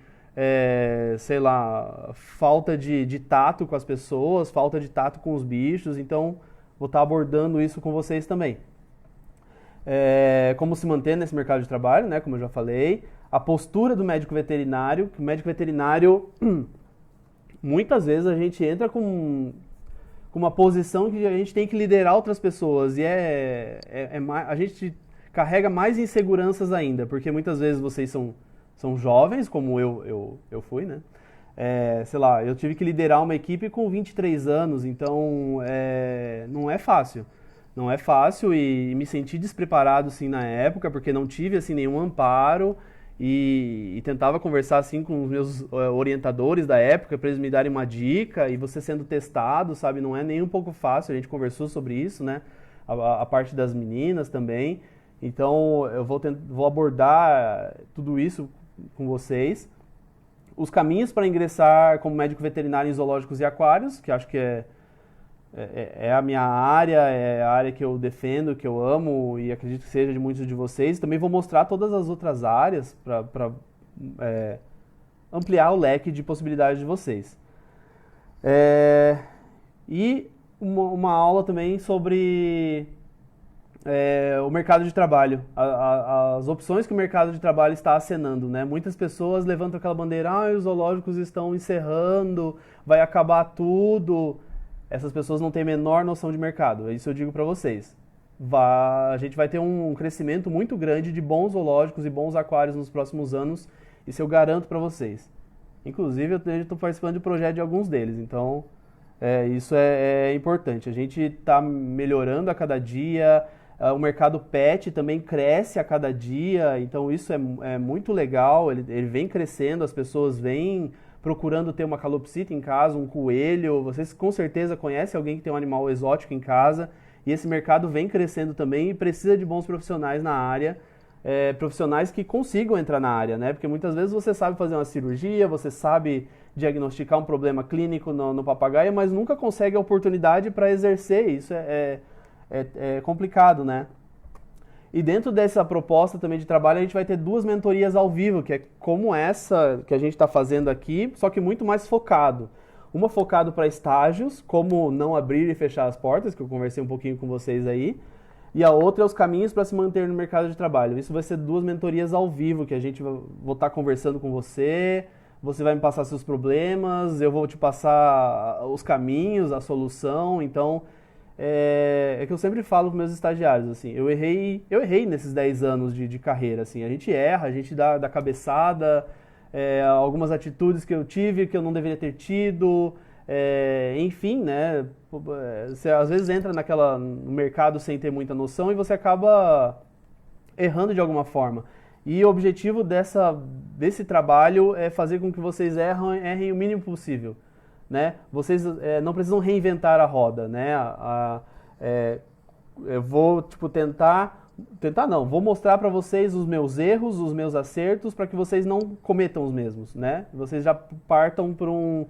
sei lá, falta de tato com as pessoas, falta de tato com os bichos, então vou estar abordando isso com vocês também. Como se manter nesse mercado de trabalho, né, como eu já falei, a postura do médico veterinário, que o médico veterinário, muitas vezes a gente entra com uma posição que a gente tem que liderar outras pessoas e a gente carrega mais inseguranças ainda, porque muitas vezes vocês são jovens, como eu fui, né? Sei lá, eu tive que liderar uma equipe com 23 anos, então não é fácil. Não é fácil e me senti despreparado assim na época, porque não tive assim nenhum amparo e tentava conversar assim com os meus orientadores da época para eles me darem uma dica e você sendo testado, sabe, não é nem um pouco fácil, a gente conversou sobre isso, né, a parte das meninas também, então eu vou abordar tudo isso com vocês, os caminhos para ingressar como médico veterinário em zoológicos e aquários, que acho que é a minha área, é a área que eu defendo, que eu amo e acredito que seja de muitos de vocês. Também vou mostrar todas as outras áreas para ampliar o leque de possibilidades de vocês. E uma aula também sobre o mercado de trabalho, as opções que o mercado de trabalho está acenando, né? Muitas pessoas levantam aquela bandeira, os zoológicos estão encerrando, vai acabar tudo. Essas pessoas não têm a menor noção de mercado, é isso eu digo para vocês. A gente vai ter um crescimento muito grande de bons zoológicos e bons aquários nos próximos anos, isso eu garanto para vocês. Inclusive, eu estou participando de projeto de alguns deles, então isso é importante. A gente está melhorando a cada dia, o mercado pet também cresce a cada dia, então isso é muito legal, ele vem crescendo, as pessoas vêm procurando ter uma calopsita em casa, um coelho, vocês com certeza conhecem alguém que tem um animal exótico em casa, e esse mercado vem crescendo também e precisa de bons profissionais na área, profissionais que consigam entrar na área, né? Porque muitas vezes você sabe fazer uma cirurgia, você sabe diagnosticar um problema clínico no papagaio, mas nunca consegue a oportunidade para exercer, isso é complicado, né? E dentro dessa proposta também de trabalho, a gente vai ter 2 mentorias ao vivo, que é como essa que a gente está fazendo aqui, só que muito mais focado. Uma focado para estágios, como não abrir e fechar as portas, que eu conversei um pouquinho com vocês aí, e a outra é os caminhos para se manter no mercado de trabalho. Isso vai ser 2 mentorias ao vivo, que a gente vou estar conversando com você vai me passar seus problemas, eu vou te passar os caminhos, a solução, então... que eu sempre falo com meus estagiários, assim, eu errei nesses 10 anos de carreira, assim, a gente erra, a gente dá cabeçada, algumas atitudes que eu tive que eu não deveria ter tido, enfim, né, você às vezes entra no mercado sem ter muita noção e você acaba errando de alguma forma. E o objetivo desse trabalho é fazer com que vocês errem o mínimo possível. Né? Vocês não precisam reinventar a roda, né? Eu vou vou mostrar para vocês os meus erros, os meus acertos, para que vocês não cometam os mesmos, né? Vocês já partam por um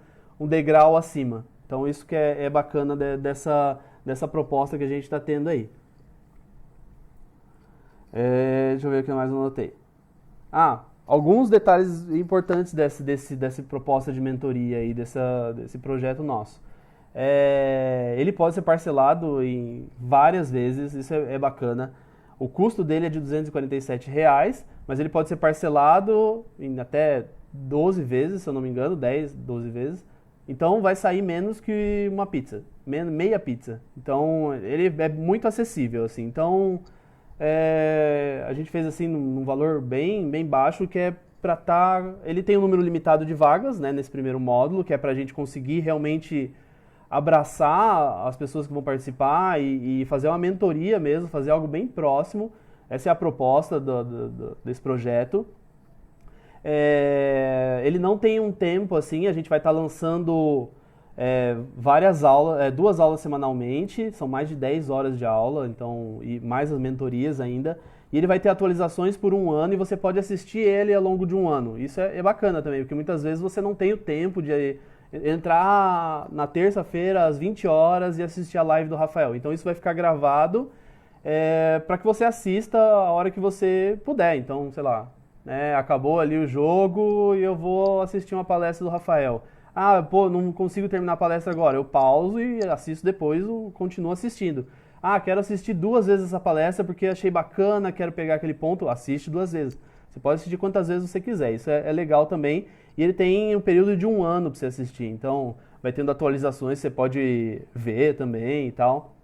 degrau acima. Então isso que é bacana dessa proposta que a gente está tendo aí. Deixa eu ver o que mais eu anotei. alguns detalhes importantes dessa proposta de mentoria e desse projeto nosso. Ele pode ser parcelado em várias vezes, isso é bacana. O custo dele é de R$ 247, mas ele pode ser parcelado em até 12 vezes, se eu não me engano, 10, 12 vezes. Então vai sair menos que uma pizza, meia pizza. Então ele é muito acessível, assim. Então a gente fez assim num valor bem baixo, que é para estar. Ele tem um número limitado de vagas, né, nesse primeiro módulo, que é para a gente conseguir realmente abraçar as pessoas que vão participar e fazer uma mentoria mesmo, fazer algo bem próximo. Essa é a proposta desse projeto. Ele não tem um tempo assim, a gente vai estar lançando várias aulas, 2 aulas semanalmente, são mais de 10 horas de aula, então, e mais as mentorias ainda. E ele vai ter atualizações por 1 ano e você pode assistir ele ao longo de 1 ano. Isso é bacana também, porque muitas vezes você não tem o tempo de entrar na terça-feira às 20 horas e assistir a live do Rafael. Então isso vai ficar gravado para que você assista a hora que você puder. Então, sei lá, acabou ali o jogo e eu vou assistir uma palestra do Rafael. Ah, pô, não consigo terminar a palestra agora. Eu pauso e assisto depois, continuo assistindo. Ah, quero assistir 2 vezes essa palestra porque achei bacana, quero pegar aquele ponto. Assiste 2 vezes. Você pode assistir quantas vezes você quiser. Isso é legal também. E ele tem um período de 1 ano para você assistir. Então, vai tendo atualizações, você pode ver também e tal.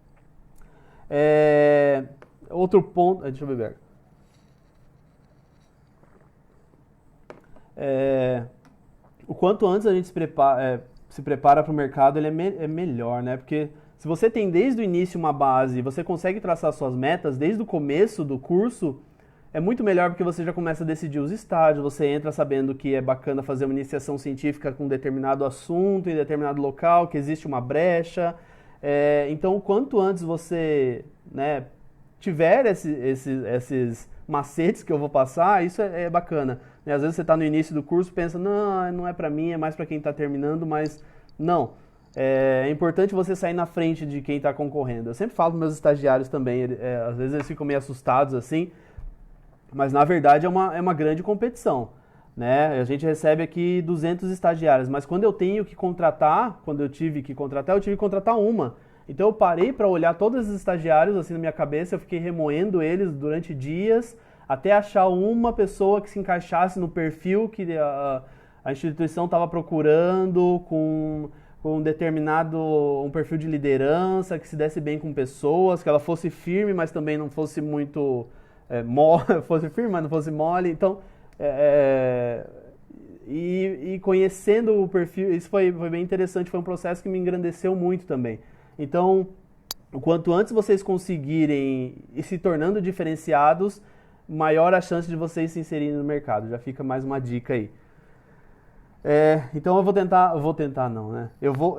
Outro ponto... Deixa eu beber. O quanto antes a gente se prepara para o mercado, ele é melhor, né? Porque se você tem desde o início uma base e você consegue traçar suas metas desde o começo do curso, é muito melhor porque você já começa a decidir os estágios, você entra sabendo que é bacana fazer uma iniciação científica com determinado assunto em determinado local, que existe uma brecha. Então, quanto antes você tiver esses macetes que eu vou passar, isso é bacana. Às vezes você está no início do curso e pensa, não é para mim, é mais para quem está terminando, mas não. É importante você sair na frente de quem está concorrendo. Eu sempre falo para meus estagiários também, às vezes eles ficam meio assustados assim, mas na verdade é uma grande competição. Né? A gente recebe aqui 200 estagiários, mas quando eu tive que contratar, eu tive que contratar uma. Então eu parei para olhar todos os estagiários assim na minha cabeça, eu fiquei remoendo eles durante dias, até achar uma pessoa que se encaixasse no perfil que a instituição estava procurando, com um perfil de liderança, que se desse bem com pessoas, que ela fosse firme, mas também não fosse muito fosse firme, mas não fosse mole. Então, e conhecendo o perfil, isso foi bem interessante, foi um processo que me engrandeceu muito também. Então, o quanto antes vocês conseguirem ir se tornando diferenciados, maior a chance de vocês se inserirem no mercado. Já fica mais uma dica aí. Então eu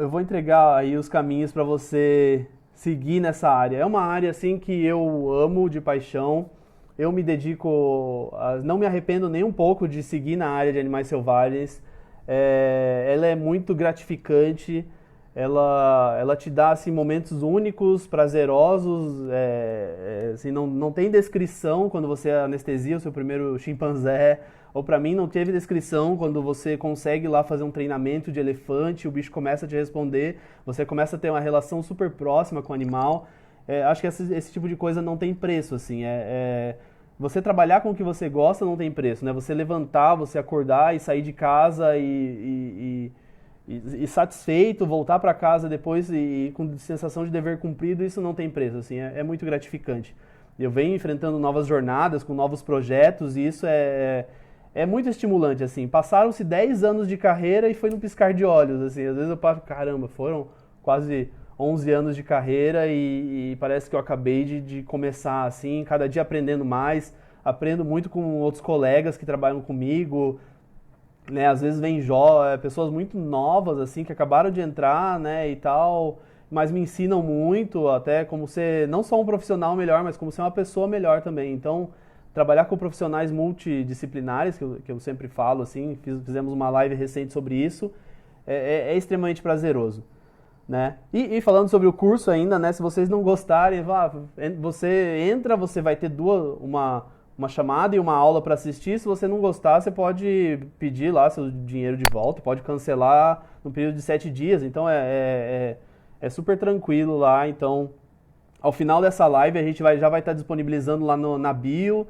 vou entregar aí os caminhos para você seguir nessa área. É uma área assim que eu amo de paixão. Eu me dedico, não me arrependo nem um pouco de seguir na área de animais selvagens. Ela é muito gratificante. Ela te dá assim, momentos únicos, prazerosos, assim, não tem descrição quando você anestesia o seu primeiro chimpanzé, ou para mim não teve descrição quando você consegue lá fazer um treinamento de elefante, o bicho começa a te responder, você começa a ter uma relação super próxima com o animal. Acho que esse tipo de coisa não tem preço, assim, você trabalhar com o que você gosta não tem preço, né? Você levantar, você acordar e sair de casa e satisfeito, voltar para casa depois e com sensação de dever cumprido, isso não tem preço, assim, é muito gratificante. Eu venho enfrentando novas jornadas, com novos projetos, e isso é muito estimulante, assim. Passaram-se 10 anos de carreira e foi num piscar de olhos, assim. Às vezes eu passo, caramba, foram quase 11 anos de carreira e parece que eu acabei de começar, assim, cada dia aprendendo mais, aprendo muito com outros colegas que trabalham comigo, né, às vezes vem pessoas muito novas, assim, que acabaram de entrar, né, e tal, mas me ensinam muito, até como ser, não só um profissional melhor, mas como ser uma pessoa melhor também. Então, trabalhar com profissionais multidisciplinares, que eu sempre falo, assim, fizemos uma live recente sobre isso, é extremamente prazeroso, né. E falando sobre o curso ainda, né, se vocês não gostarem, você entra, você vai ter uma chamada e uma aula para assistir. Se você não gostar, você pode pedir lá seu dinheiro de volta, pode cancelar no período de 7 dias. Então é super tranquilo lá. Então, ao final dessa live, a gente já vai estar disponibilizando lá na bio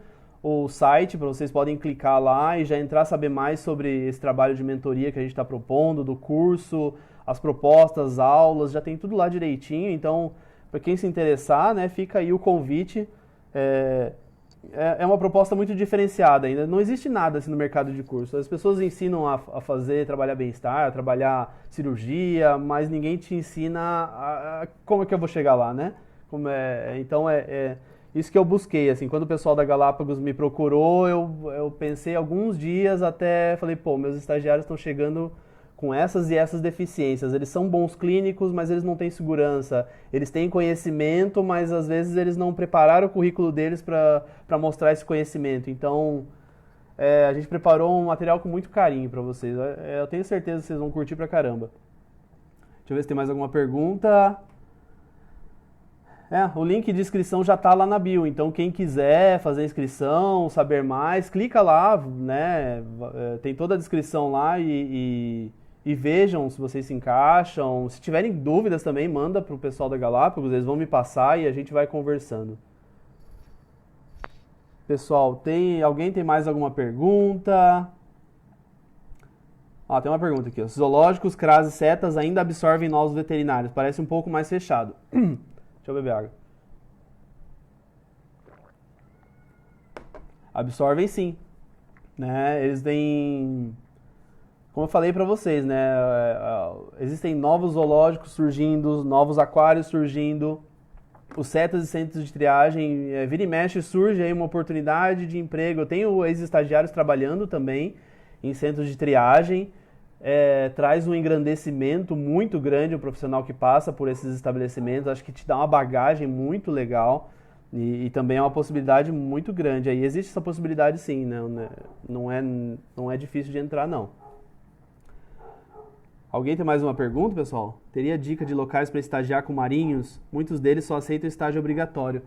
o site, para vocês podem clicar lá e já entrar a saber mais sobre esse trabalho de mentoria que a gente está propondo, do curso, as propostas, as aulas, já tem tudo lá direitinho. Então, para quem se interessar, né, fica aí o convite. É uma proposta muito diferenciada ainda. Não existe nada assim no mercado de curso. As pessoas ensinam a fazer, trabalhar bem-estar, a trabalhar cirurgia, mas ninguém te ensina como é que eu vou chegar lá, né? Então é isso que eu busquei. Assim, quando o pessoal da Galápagos me procurou, eu pensei alguns dias até, falei, pô, meus estagiários estão chegando com essas e essas deficiências. Eles são bons clínicos, mas eles não têm segurança. Eles têm conhecimento, mas às vezes eles não prepararam o currículo deles para mostrar esse conhecimento. Então, a gente preparou um material com muito carinho para vocês. Eu tenho certeza que vocês vão curtir pra caramba. Deixa eu ver se tem mais alguma pergunta. O link de inscrição já está lá na bio, então quem quiser fazer inscrição, saber mais, clica lá, né? Tem toda a descrição lá e vejam se vocês se encaixam. Se tiverem dúvidas também, manda para o pessoal da Galápagos, eles vão me passar e a gente vai conversando. Pessoal, alguém tem mais alguma pergunta? Tem uma pergunta aqui. Os zoológicos, CRAS e setas ainda absorvem novos veterinários? Parece um pouco mais fechado. Deixa eu beber água. Absorvem sim, né? Eles têm, como eu falei para vocês, né? Existem novos zoológicos surgindo, novos aquários surgindo. Os setas e centros de triagem, vira e mexe, surge aí uma oportunidade de emprego. Eu tenho ex-estagiários trabalhando também em centros de triagem. Traz um engrandecimento muito grande o profissional que passa por esses estabelecimentos. Acho que te dá uma bagagem muito legal e também é uma possibilidade muito grande. Aí existe essa possibilidade sim, né? Não é difícil de entrar, não. Alguém tem mais uma pergunta, pessoal? Teria dica de locais para estagiar com marinhos? Muitos deles só aceitam estágio obrigatório.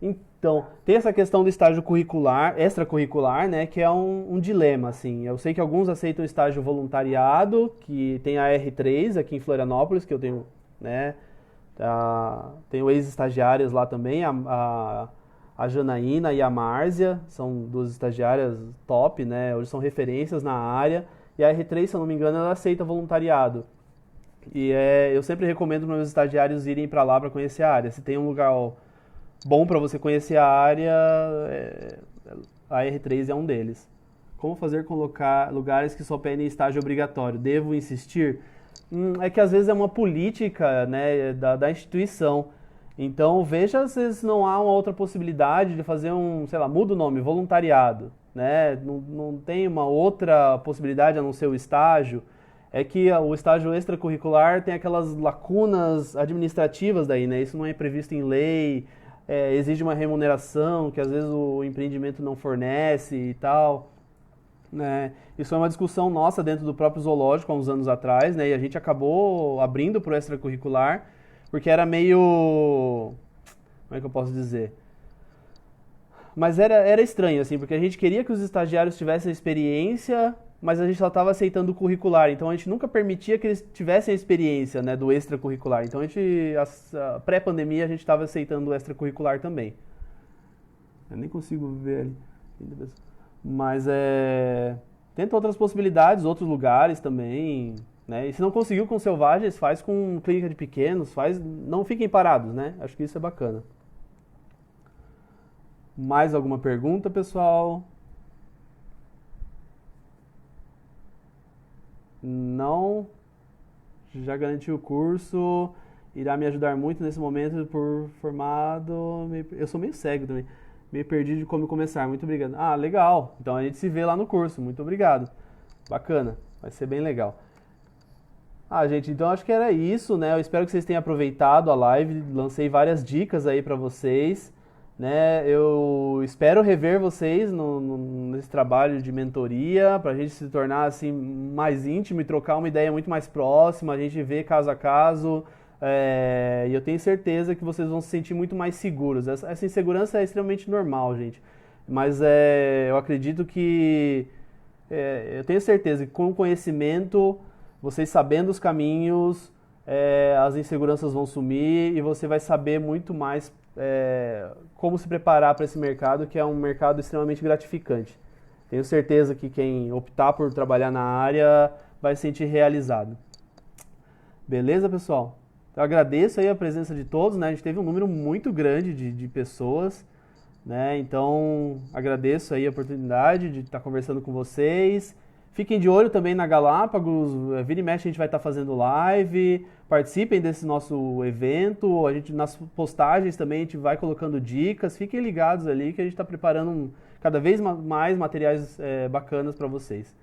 Então, tem essa questão do estágio curricular, extracurricular, né, que é um dilema, assim. Eu sei que alguns aceitam estágio voluntariado, que tem a R3 aqui em Florianópolis, que eu tenho, né, tenho ex-estagiárias lá também, a Janaína e a Márcia, são duas estagiárias top, né, hoje são referências na área, e a R3, se eu não me engano, ela aceita voluntariado. E eu sempre recomendo para meus estagiários irem para lá para conhecer a área. Se tem um lugar bom para você conhecer a área, a R3 é um deles. Como fazer com lugares que só pedem estágio obrigatório? Devo insistir? É que às vezes é uma política, né, da instituição. Então veja se não há uma outra possibilidade de fazer muda o nome, voluntariado. Né? Não tem uma outra possibilidade a não ser o estágio. É que o estágio extracurricular tem aquelas lacunas administrativas daí, né? Isso não é previsto em lei. Exige uma remuneração que às vezes o empreendimento não fornece e tal, né? Isso é uma discussão nossa dentro do próprio zoológico há uns anos atrás, né? E a gente acabou abrindo para o extracurricular porque era meio... Como é que eu posso dizer? Mas era estranho, assim, porque a gente queria que os estagiários tivessem experiência, mas a gente só estava aceitando o curricular, então a gente nunca permitia que eles tivessem a experiência, né, do extracurricular. Então a pré-pandemia, a gente estava aceitando o extracurricular também. Eu nem consigo ver ali. Mas tenta outras possibilidades, outros lugares também, né? E se não conseguiu com selvagens, faz com clínica de pequenos, não fiquem parados, né? Acho que isso é bacana. Mais alguma pergunta, pessoal? Não? Já garanti o curso, irá me ajudar muito nesse momento por formado. Eu sou meio cego também, meio perdido de como começar. Muito obrigado. Legal. Então a gente se vê lá no curso. Muito obrigado. Bacana. Vai ser bem legal. Gente, então acho que era isso, né? Eu espero que vocês tenham aproveitado a live. Lancei várias dicas aí pra vocês, né? Eu espero rever vocês nesse trabalho de mentoria, pra gente se tornar assim mais íntimo e trocar uma ideia muito mais próxima, a gente vê caso a caso. E eu tenho certeza que vocês vão se sentir muito mais seguros. Essa insegurança é extremamente normal, gente. mas eu acredito que, eu tenho certeza que com o conhecimento, vocês sabendo os caminhos, as inseguranças vão sumir e você vai saber muito mais como se preparar para esse mercado, que é um mercado extremamente gratificante. Tenho certeza que quem optar por trabalhar na área vai se sentir realizado. Beleza, pessoal? Eu agradeço aí a presença de todos, né? A gente teve um número muito grande de pessoas, né? Então, agradeço aí a oportunidade de estar conversando com vocês. Fiquem de olho também na Galápagos, vira e mexe a gente vai estar fazendo live, participem desse nosso evento, a gente nas postagens também a gente vai colocando dicas, fiquem ligados ali que a gente está preparando cada vez mais materiais bacanas para vocês.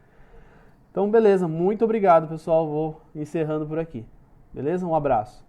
Então, beleza, muito obrigado pessoal, vou encerrando por aqui. Beleza? Um abraço.